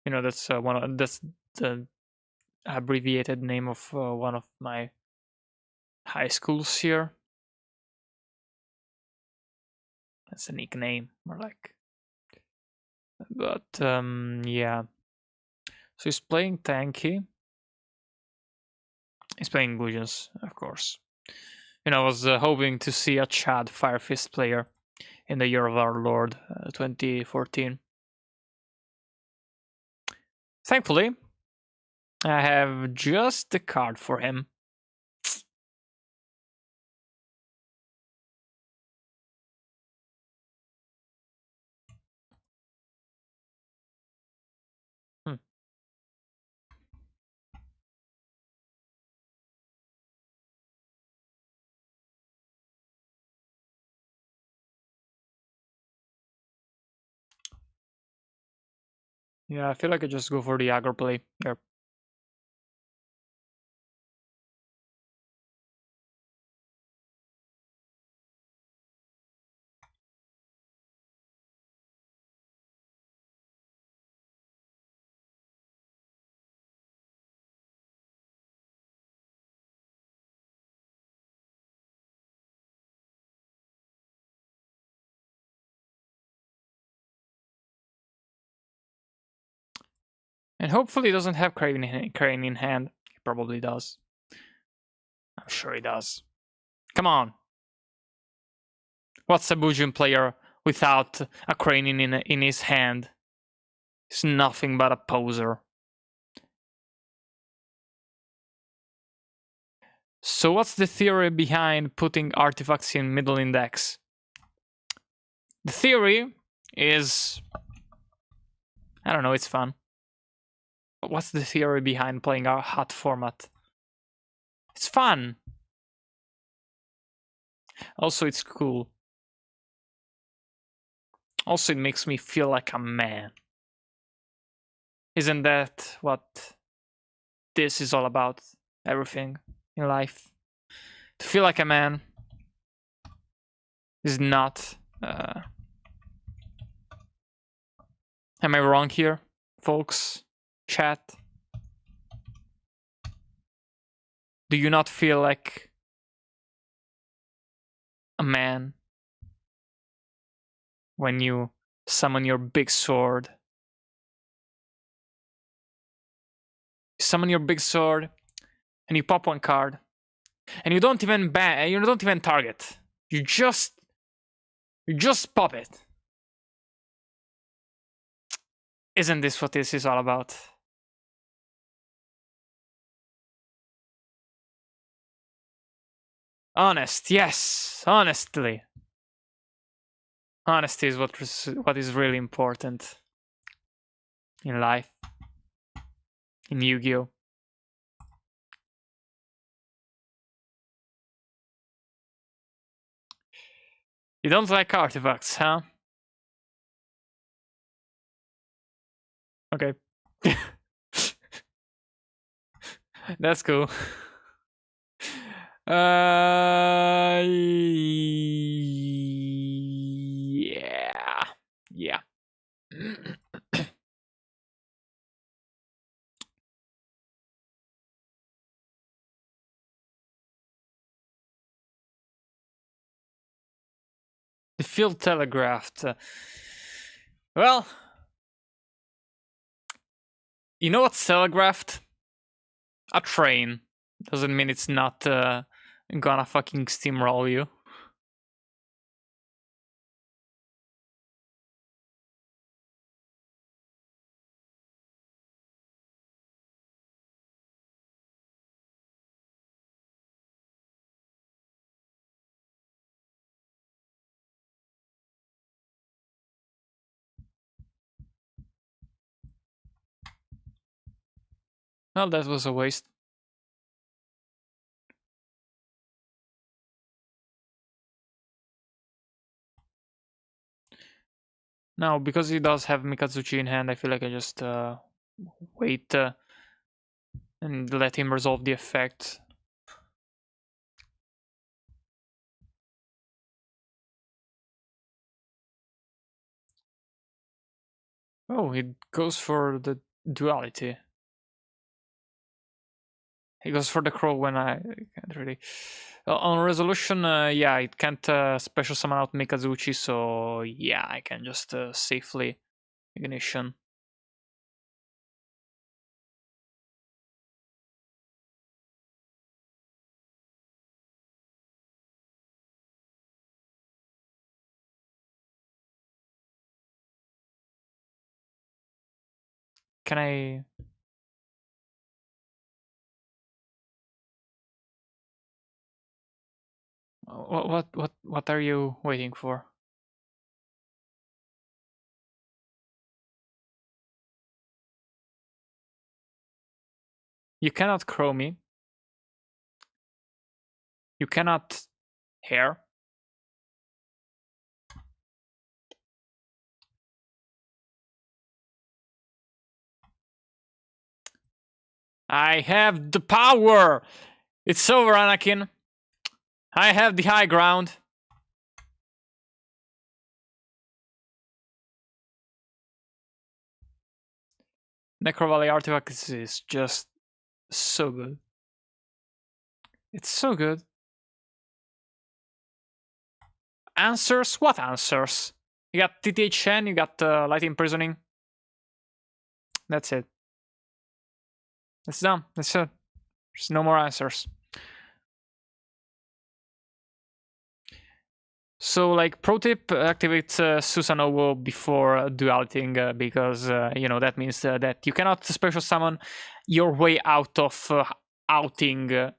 That's that's the abbreviated name of one of my high schools here. That's a nickname, more like. But yeah. So he's playing tanky. He's playing Gusions, of course. I was hoping to see a Chad Firefist player in the year of our Lord, 2014. Thankfully, I have just the card for him. Yeah, I feel like I just go for the aggro play here. And hopefully he doesn't have Crane in hand. He probably does. I'm sure he does. Come on. What's a Bujin player without a crane in his hand? He's nothing but a poser. So what's the theory behind putting artifacts in middle index? The theory is, I don't know, it's fun. But what's the theory behind playing our hot format? It's fun. Also, it's cool. Also, it makes me feel like a man. Isn't that what this is all about? Everything in life. To feel like a man is not... Am I wrong here, folks? Chat? Do you not feel like a man when you summon your big sword? You summon your big sword and you pop one card and you don't even target. You just pop it. Isn't this what this is all about? Honest, yes, honestly. Honesty is what is really important in life, in Yu-Gi-Oh! You don't like artifacts, huh? Okay. That's cool. Yeah. The field telegraphed. Well, you know what's telegraphed? A train. Doesn't mean it's not gonna fucking steamroll you. Well, that was a waste. Now, because he does have Mikazuchi in hand, I feel like I just wait and let him resolve the effect. Oh, he goes for the duality. He goes for the crow when I can't really. On resolution, yeah, it can't special summon out Mikazuchi, so yeah, I can just safely ignition. Can I? What are you waiting for? You cannot crow me. You cannot hair. I have the power! It's over, Anakin. I have the high ground. Necro Valley artifact is just so good. It's so good. Answers? What answers? You got TTHN, you got Light Imprisoning. That's it. It's done. That's it. There's no more answers. So, like, pro tip, activate Susanoo before dualitying, because, that means that you cannot special summon your way out of outing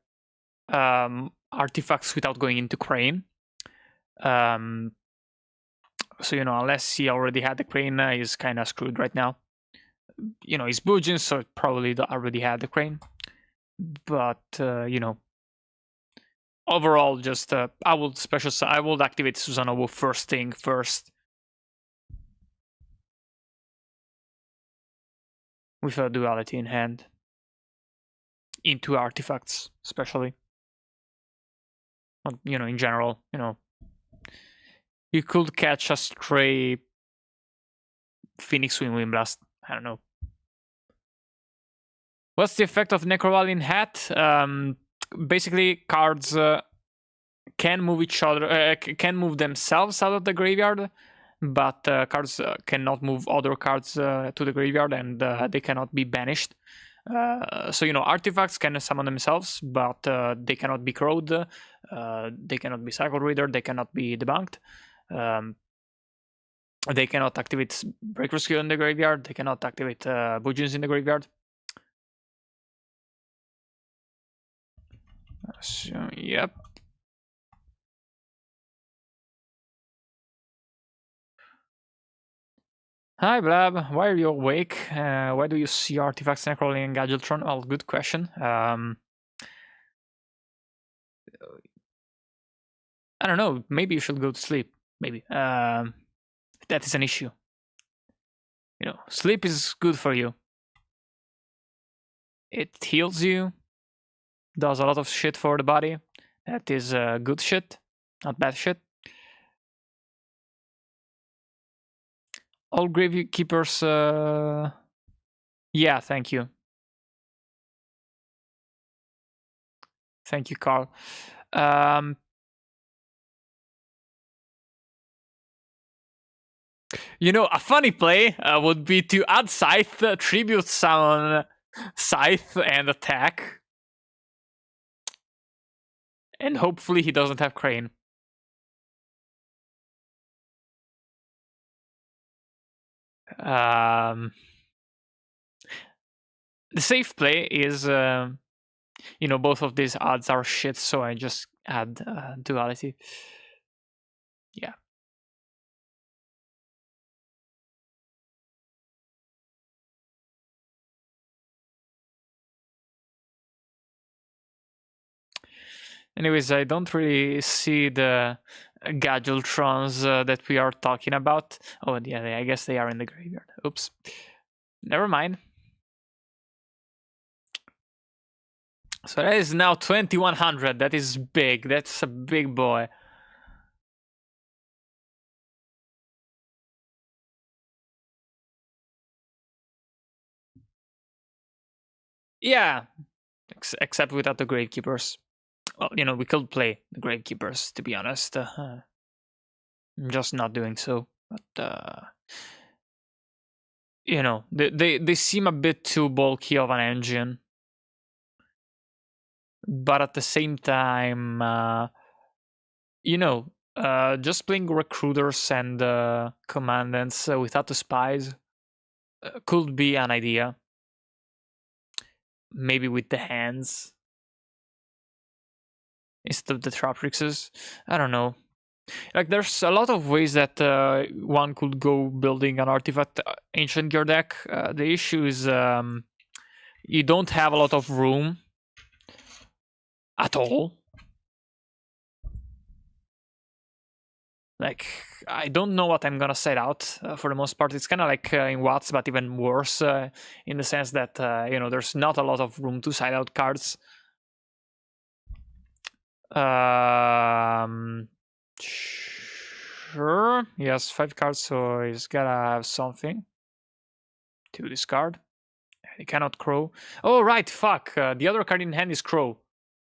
artifacts without going into Crane. So, unless he already had the Crane, he's kind of screwed right now. He's Bujin, so probably already had the Crane. But, overall, just I will activate Susanoo first thing first. With a duality in hand. Into artifacts, especially. In general, you could catch a stray Phoenix Wind Blast. I don't know. What's the effect of Necrovalian Hat? Basically, cards can move each other, can move themselves out of the graveyard, but cards cannot move other cards to the graveyard, and they cannot be banished. So artifacts can summon themselves, but they cannot be crowed, they cannot be cycle reader, they cannot be debunked, they cannot activate Breaker Skill in the graveyard, they cannot activate Bujins in the graveyard. So, yep. Hi Blab, why are you awake? Why do you see artifacts necrolling in Gadgetron? Well, good question. I don't know, maybe you should go to sleep. Maybe. That is an issue. Sleep is good for you. It heals you, does a lot of shit for the body. That is good shit, not bad shit. All Gravekeepers, yeah, thank you. Thank you, Carl. A funny play would be to add Scythe, tribute summon Scythe, and attack. And hopefully he doesn't have Crane. The safe play is, both of these odds are shit, so I just add duality. Yeah. Anyways, I don't really see the Gadgetrons that we are talking about. Oh, yeah, I guess they are in the graveyard. Oops. Never mind. So that is now 2100. That is big. That's a big boy. Yeah. Except without the Gravekeepers. Well, we could play the Gravekeepers, to be honest. I'm just not doing so. But, they seem a bit too bulky of an engine. But at the same time, just playing recruiters and commandants without the spies could be an idea. Maybe with the hands instead of the Troprixes. I don't know. Like, there's a lot of ways that one could go building an artifact ancient gear deck. The issue is you don't have a lot of room at all. Like, I don't know what I'm gonna set out for the most part. It's kind of like in Watts, but even worse in the sense that, there's not a lot of room to side out cards. Sure. He has 5 cards, so he's gotta have something to discard. He cannot Crow. Oh, right, fuck. The other card in hand is Crow.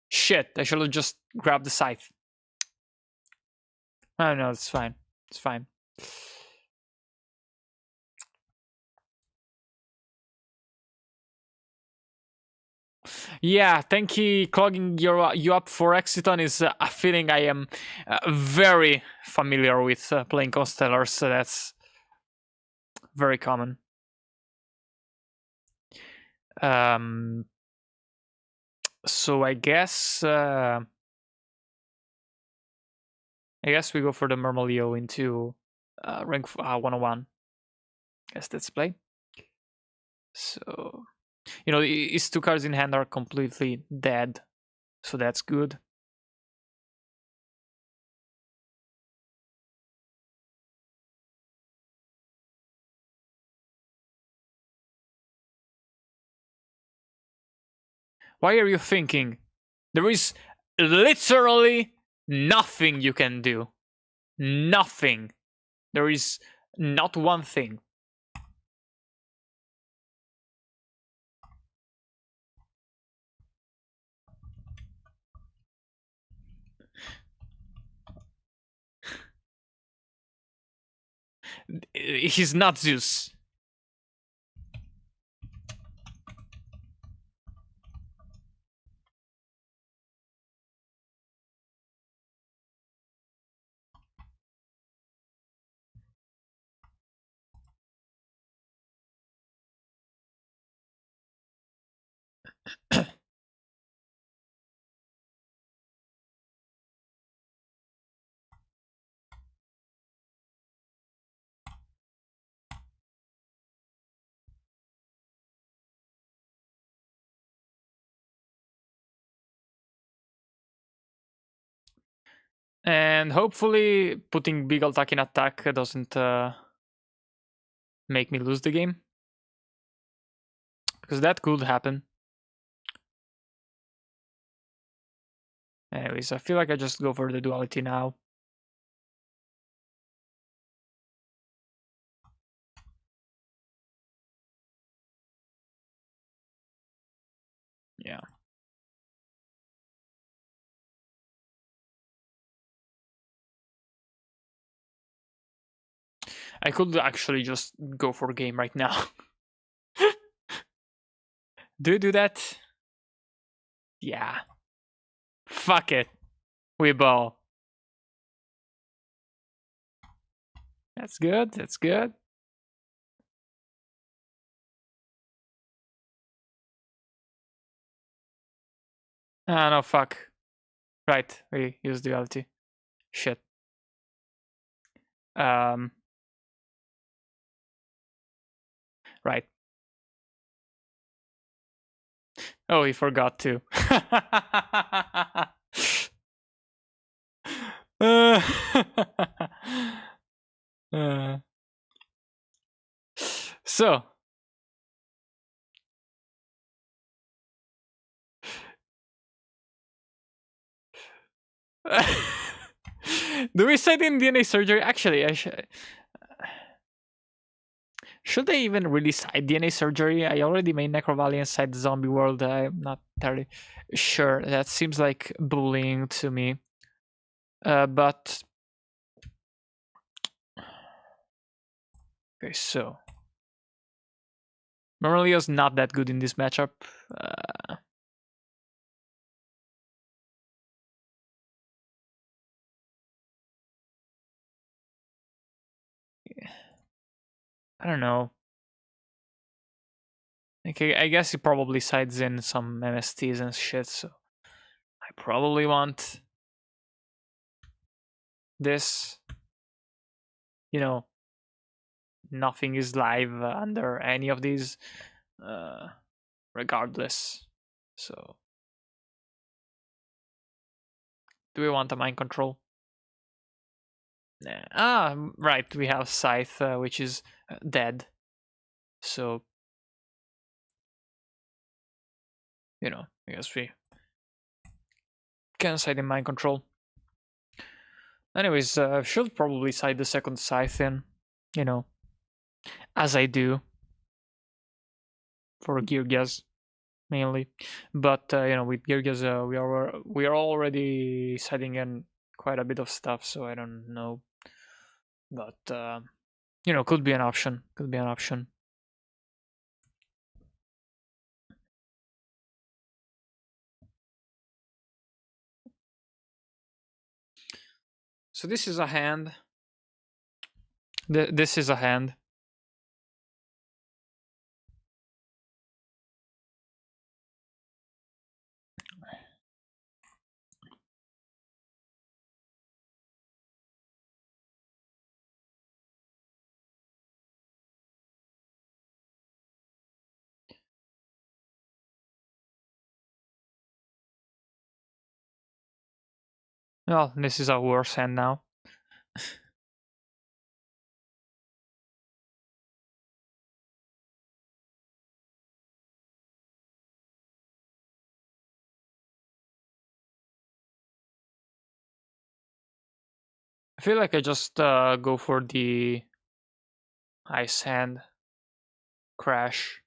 Shit, I should have just grabbed the Scythe. Oh, no, it's fine. It's fine. Yeah, Tenki clogging you up for Exiton is a feeling I am very familiar with playing Constellars, so that's very common. So I guess we go for the Murmillo into rank 101. Guess that's play. So his 2 cards in hand are completely dead, so that's good. Why are you thinking? There is literally nothing you can do. Nothing. There is not one thing. He's not Zeus. And hopefully putting Beagle Attack in attack doesn't make me lose the game. Because that could happen. Anyways, I feel like I just go for the duality now. Yeah. I could actually just go for game right now. Do you do that? Yeah. Fuck it. We ball. That's good. That's good. Ah, no, fuck. Right, we use duality. Shit. Right. Oh, he forgot to. So. Do we set in DNA surgery? Actually, I should I even really side DNA surgery? I already made Necrovalley inside the zombie world. I'm not entirely sure. That seems like bullying to me. But okay, so Murmillo's not that good in this matchup. I don't know. Okay, I guess he probably sides in some MSTs and shit, so I probably want this. Nothing is live under any of these, regardless. So, do we want a mind control? Nah. Right, we have Scythe, which is dead. So, I guess we can side in mind control. Anyways, should probably side the second Scythe in, as I do for Girgias mainly. But with Girgias, we are already siding in quite a bit of stuff, so I don't know. But could be an option. Could be an option. So this is a hand. This is a hand. Well, this is a worse hand now. I feel like I just go for the ice hand crash.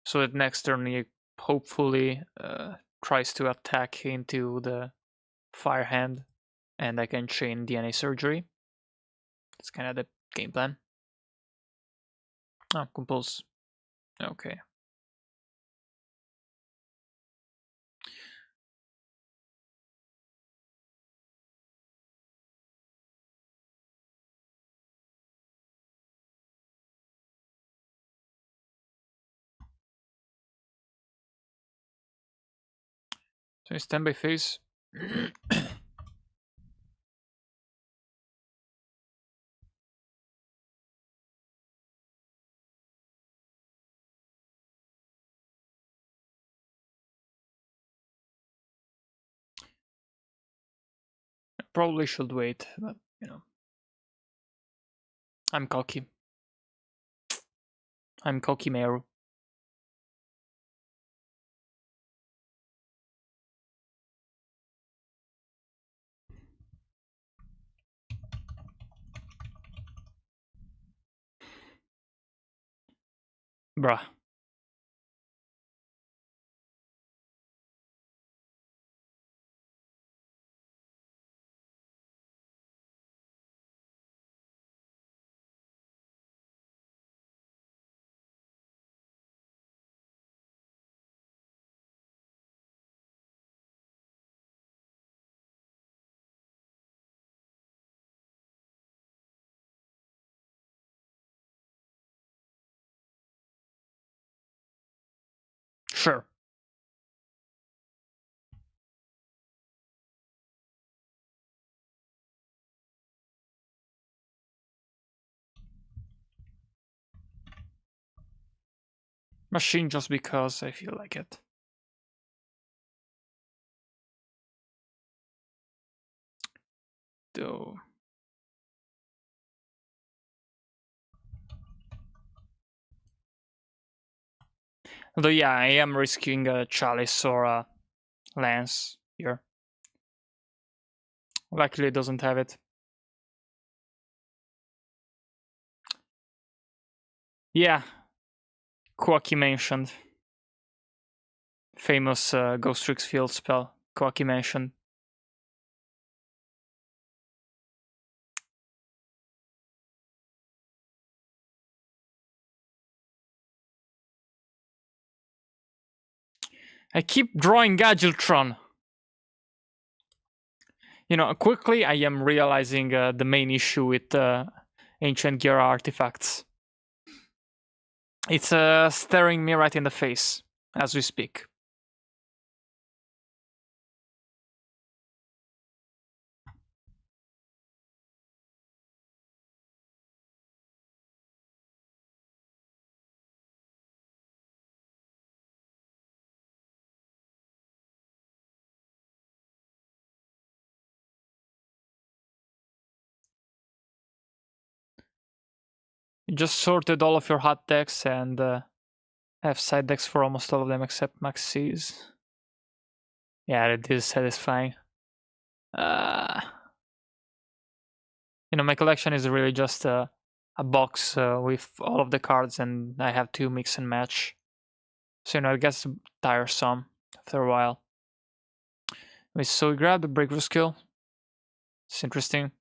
So that next turn he hopefully tries to attack into the fire hand, and I can chain DNA surgery. That's kind of the game plan. Oh, compulse. Okay. So standby phase. Probably should wait, but you know, I'm cocky. I'm cocky Meru. Bruh. Sure. Machine just because I feel like it. Though. Although yeah, I am risking a Chalice or a Lance here. Luckily it doesn't have it. Yeah. Quacky mentioned. Famous Ghost Tricks field spell. Quacky mentioned. I keep drawing Gadgetron. You know, quickly I am realizing the main issue with Ancient Gear artifacts. It's staring me right in the face as we speak. You just sorted all of your hot decks and have side decks for almost all of them except Maxis. Yeah, it is satisfying. You know, my collection is really just a box with all of the cards, and I have to mix and match. So, you know, it gets tiresome after a while. So we grab the breakthrough skill. It's interesting.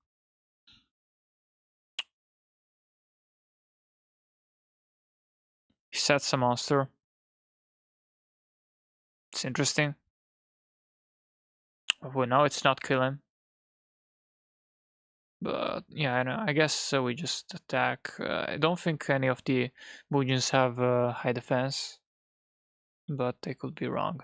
He sets a monster. It's interesting. Well, now it's not killing. But yeah, I know. I guess we just attack. I don't think any of the Bujins have high defense, but I could be wrong.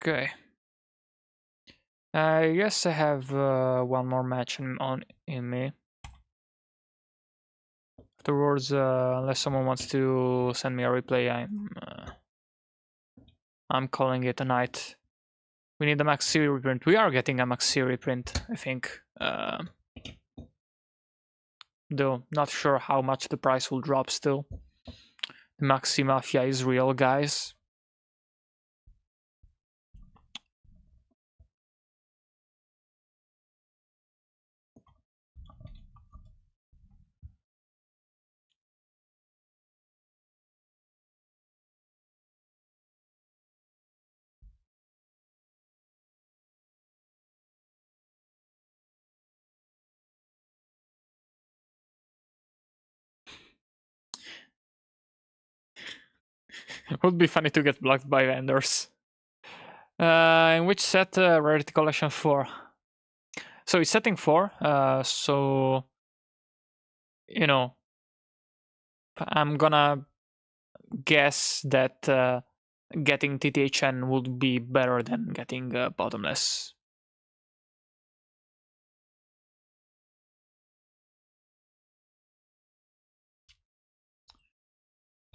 Okay. I guess I have one more match in me. Afterwards, unless someone wants to send me a replay, I'm calling it a night. We need a Max Series reprint. We are getting a Max Series reprint, I think. Though not sure how much the price will drop still. The Maxi Mafia is real, guys. It would be funny to get blocked by vendors. In which set Rarity Collection 4? So it's setting 4, so you know, I'm gonna guess that getting TTHN would be better than getting Bottomless.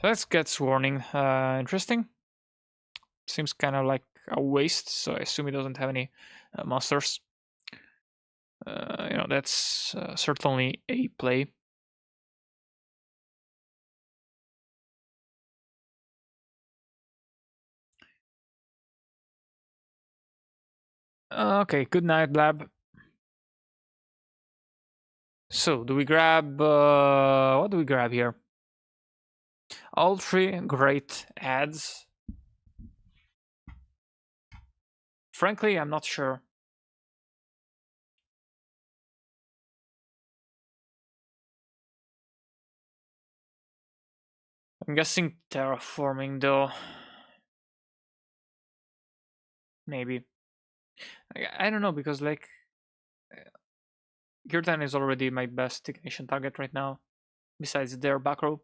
So let's get Swarning. Interesting. Seems kind of like a waste, so I assume it doesn't have any monsters. That's certainly a play. Okay, good night, Blab. So, do we grab... what do we grab here? All three great ads. Frankly, I'm not sure. I'm guessing terraforming, though. Maybe. I don't know, because, like... Girtan is already my best ignition target right now, besides their back row.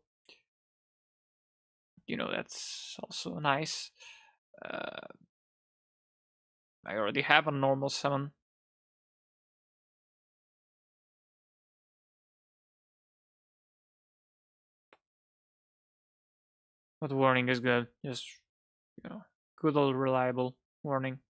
That's also nice. I already have a normal summon. But warning is good. Just, good old reliable warning.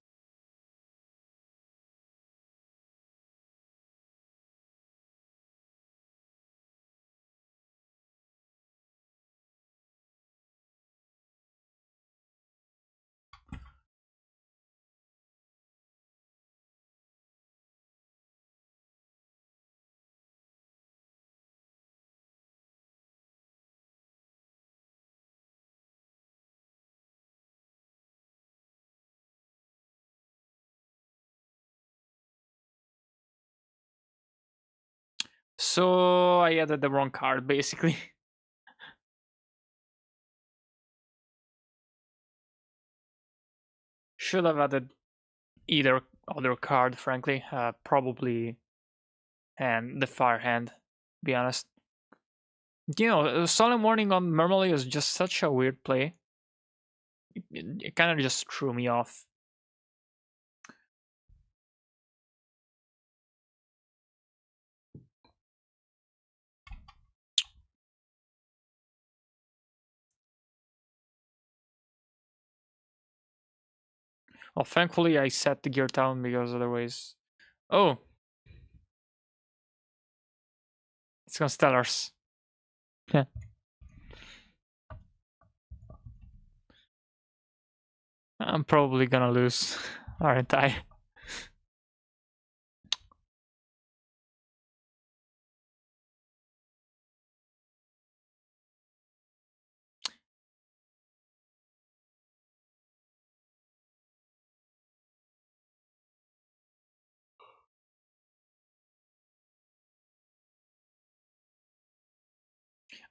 So I added the wrong card, basically. Should have added either other card, frankly. Probably and the Fire Hand, be honest. Solemn Warning on Mermally is just such a weird play. It kind of just threw me off. Well, thankfully I set the Gear Town because otherwise... Oh! It's Constellars. Yeah. I'm probably gonna lose, aren't I?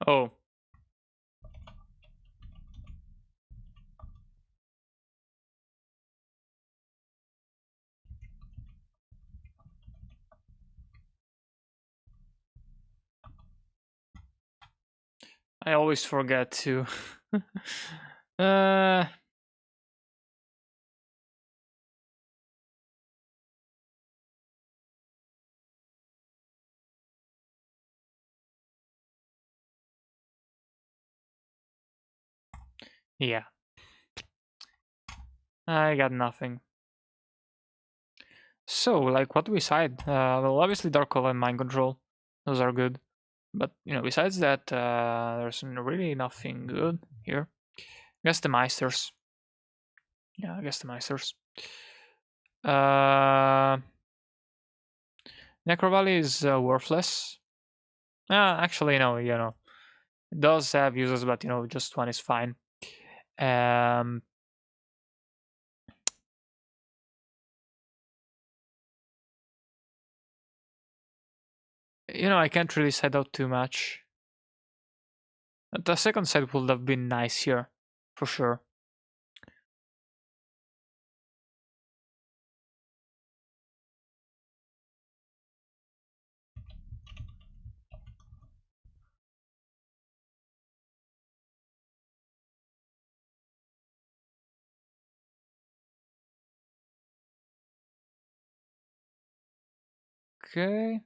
Oh. I always forget to. uh. Yeah. I got nothing. So, like, what do we side? Well, obviously Dark Call and Mind Control. Those are good. But, you know, besides that, there's really nothing good here. I guess the Meisters. Yeah, I guess the Meisters. Necro Valley is worthless. Actually, no, you know. It does have uses, but, you know, just one is fine. Um, you know, I can't really side out too much. The second side would have been nice here, for sure. Okay.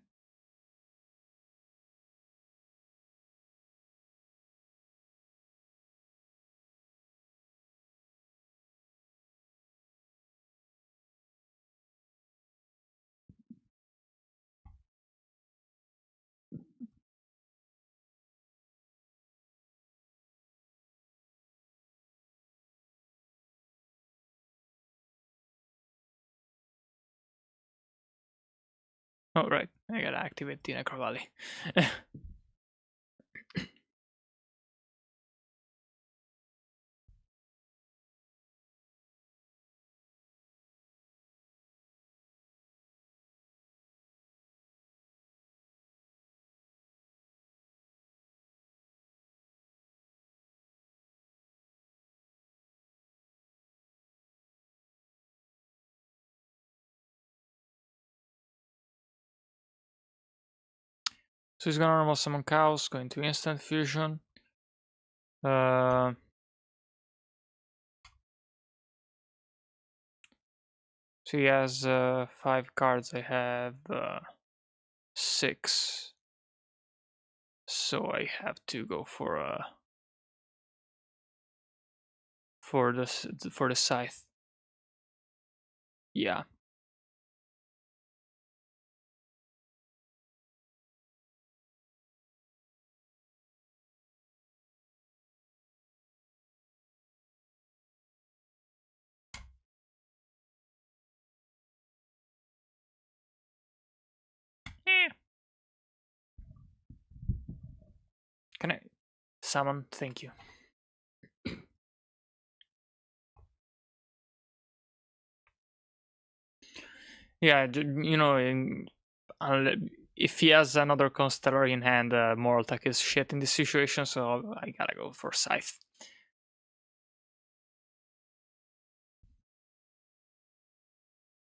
All right, I gotta activate the Necro Valley. So he's gonna normal summon cows, going to instant fusion. Uh, so he has 5 cards. I have 6. So I have to go for for the scythe. Yeah. Eh. Can I summon? Thank you. Yeah, you know, if he has another Constellar in hand, Moraltech is shit in this situation, so I gotta go for Scythe.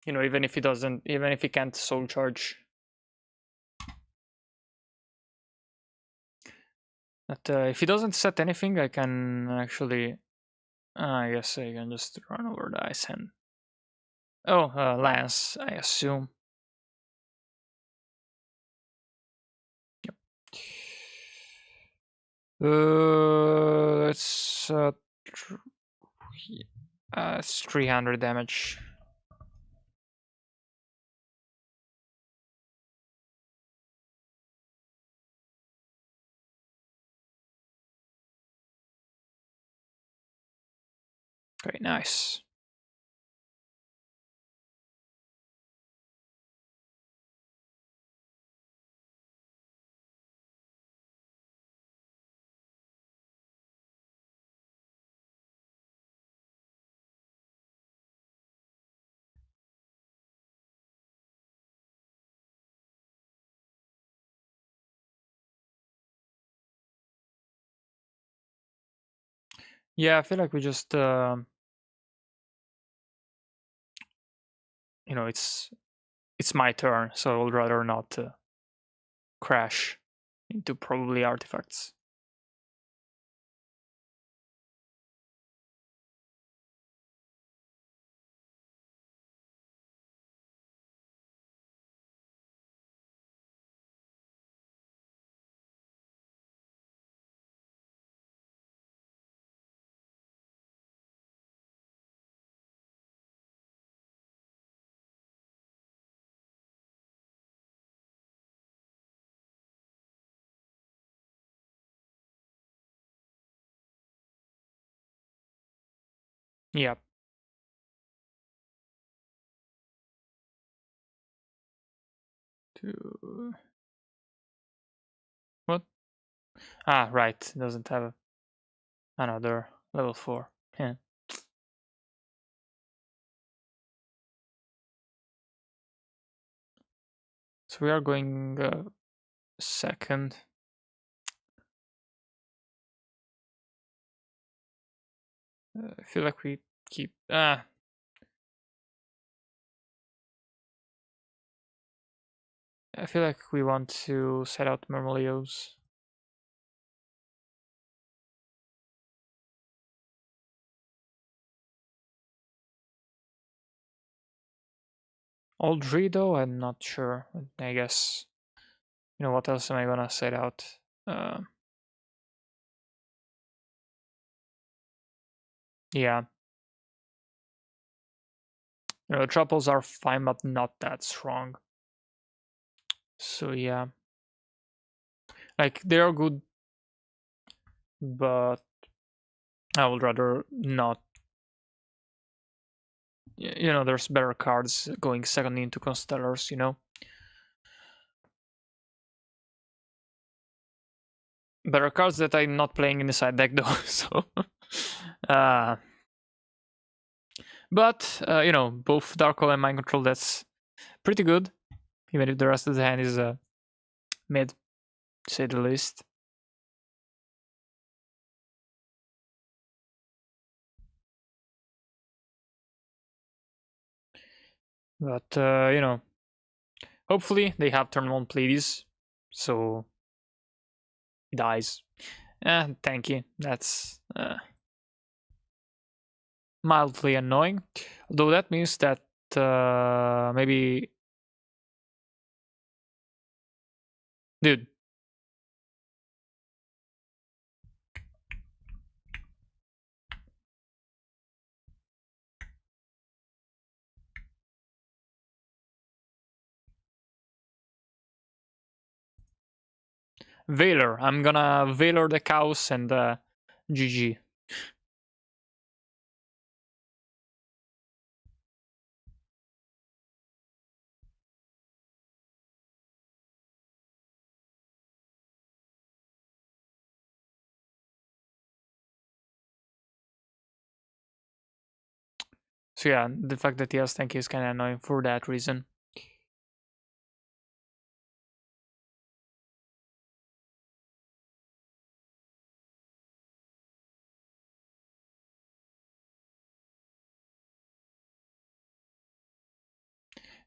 You know, even if he can't Soul Charge. But if he doesn't set anything, I can actually... I guess I can just run over the Ice Hand. Oh, Lance, I assume. Yep. It's it's 300 damage. Okay, nice. Yeah, I feel like we just you know, it's my turn, so I would rather not crash into probably artifacts. Yeah. Two. What? Ah, right. It doesn't have another level 4. Yeah. So we are going second. I feel like we keep. I feel like we want to set out Mermelios. Aldrido, I'm not sure. I guess. You know, what else am I gonna set out? Yeah. You know, the truffles are fine, but not that strong. So yeah. Like, they are good, but I would rather not. You know, there's better cards going second into Constellars, you know? Better cards that I'm not playing in the side deck though, so. But, you know, both Dark Hole and Mind Control, that's pretty good. Even if the rest of the hand is mid, to say the least. But, you know, hopefully they have turn 1 Pleiades, so he dies. Thank you. That's mildly annoying. Although that means that maybe... Dude. Valor. I'm gonna Valor the cows and GG. So yeah, the fact that he has tank is kind of annoying for that reason.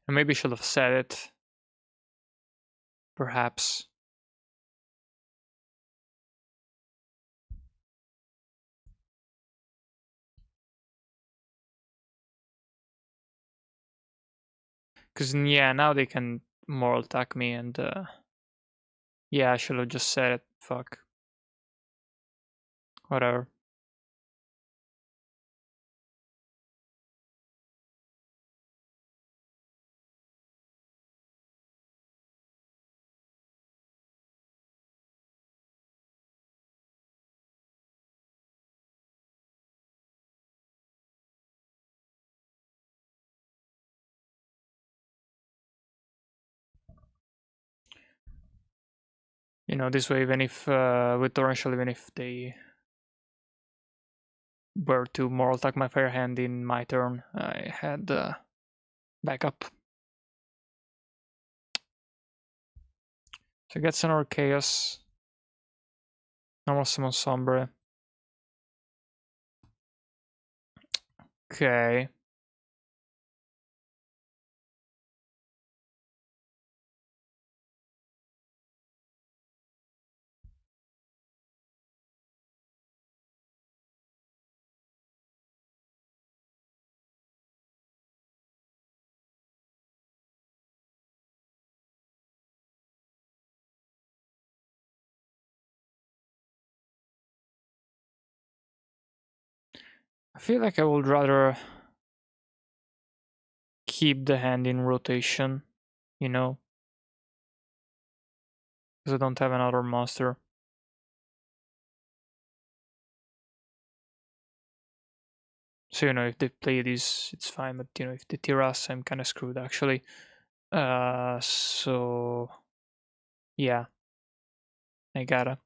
And maybe should have said it. Perhaps. Because yeah, now they can moral attack me and yeah, I should have just said it. Fuck. Whatever. You know, this way, even if with Torrential, even if they were to moral attack my Fire Hand in my turn, I had backup. So get Sonor Chaos. Normal Summon Sombre. Okay. I feel like I would rather keep the hand in rotation, you know, because I don't have another monster. So, you know, if they play this, it's fine, but, you know, if they tear us, I'm kind of screwed, actually. So, yeah, I gotta.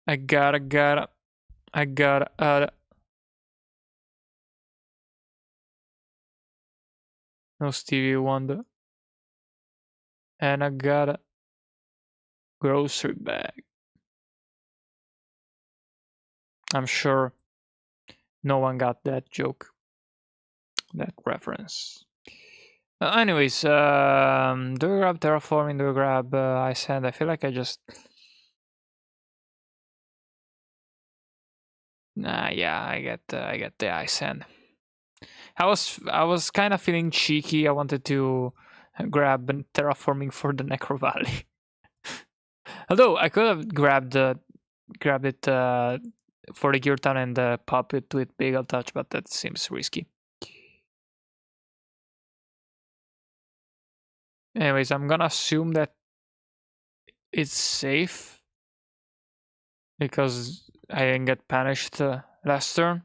I gotta. I gotta. No Stevie Wonder. And I got a grocery bag. I'm sure no one got that joke, that reference. Anyways, do we grab terraforming? Do we grab ice hand? I feel like I just. Nah, yeah, I get the ice hand. I was kind of feeling cheeky. I wanted to grab terraforming for the Necro Valley. Although I could have grabbed it for the Gear Town and pop it with Bagel Touch, but that seems risky. Anyways, I'm gonna assume that it's safe because I didn't get punished last turn.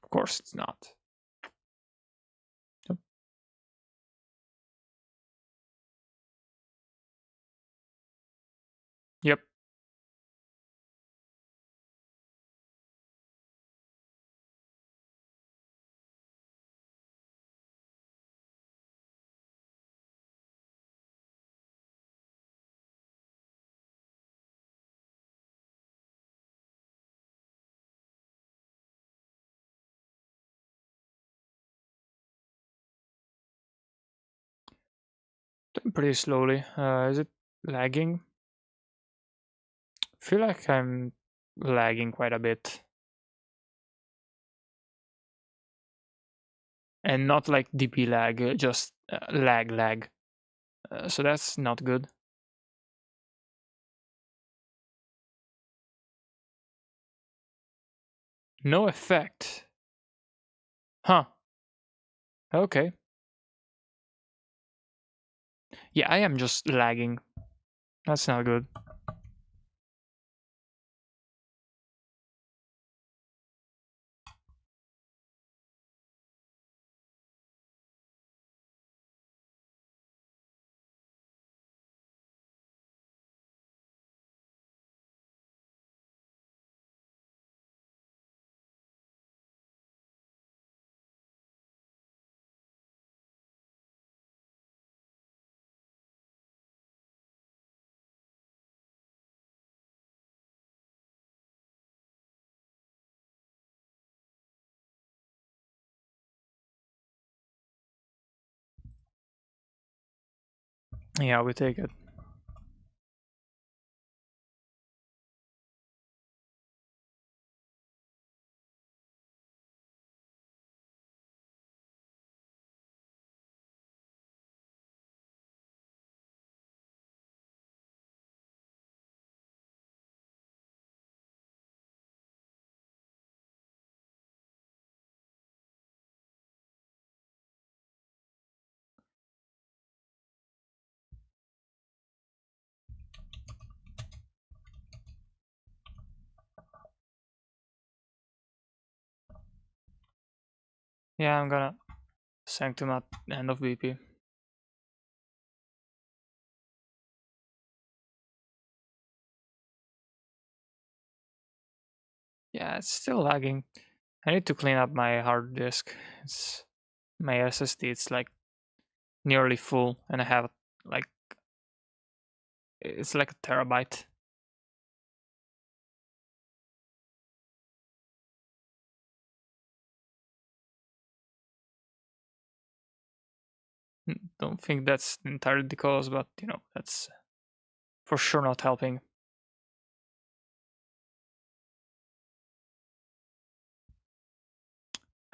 Of course, it's not. Yep. Yep. Doing pretty slowly. Is it lagging? I feel like I'm lagging quite a bit. And not like DP lag, just lag. So that's not good. No effect. Huh. Okay. Yeah, I am just lagging. That's not good. Yeah, we take it. Yeah, I'm gonna Sanctum at end of BP. Yeah, it's still lagging. I need to clean up my hard disk. It's my SSD. It's like nearly full, and I have like it's like a terabyte. Don't think that's entirely the cause, but you know, that's for sure not helping.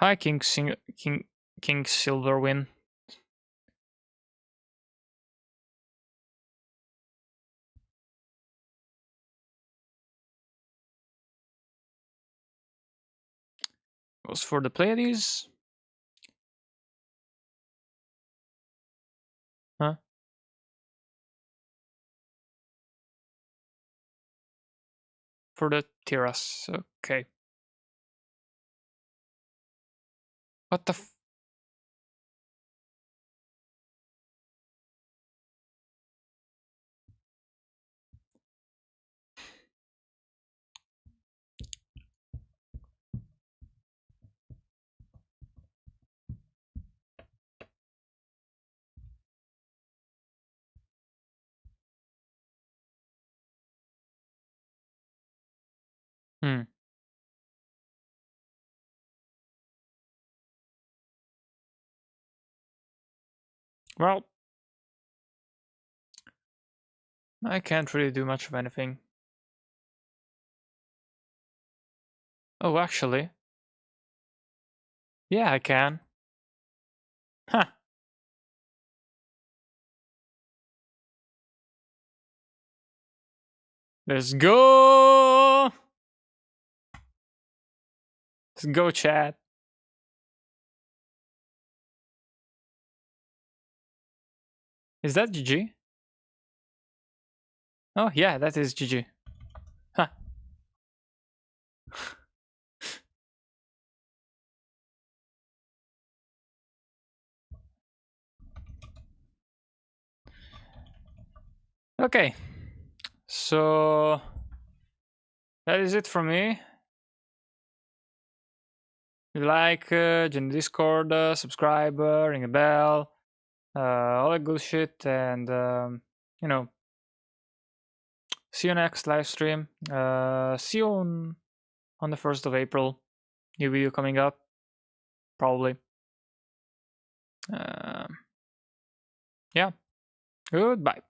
Hi, King Silverwin. Was for the Pleiades. Huh? For the Tiras. Okay. What the Hmm. Well, I can't really do much of anything. Oh, actually. Yeah, I can. Huh. Let's go! Let's go, chat. Is that GG? Oh, yeah, that is GG. Huh. Okay. So that is it from me. Like, join the Discord, subscribe, ring a bell, all that good shit, and you know, see you next live stream. See you on the 1st of April. New video coming up, probably. Yeah. Goodbye.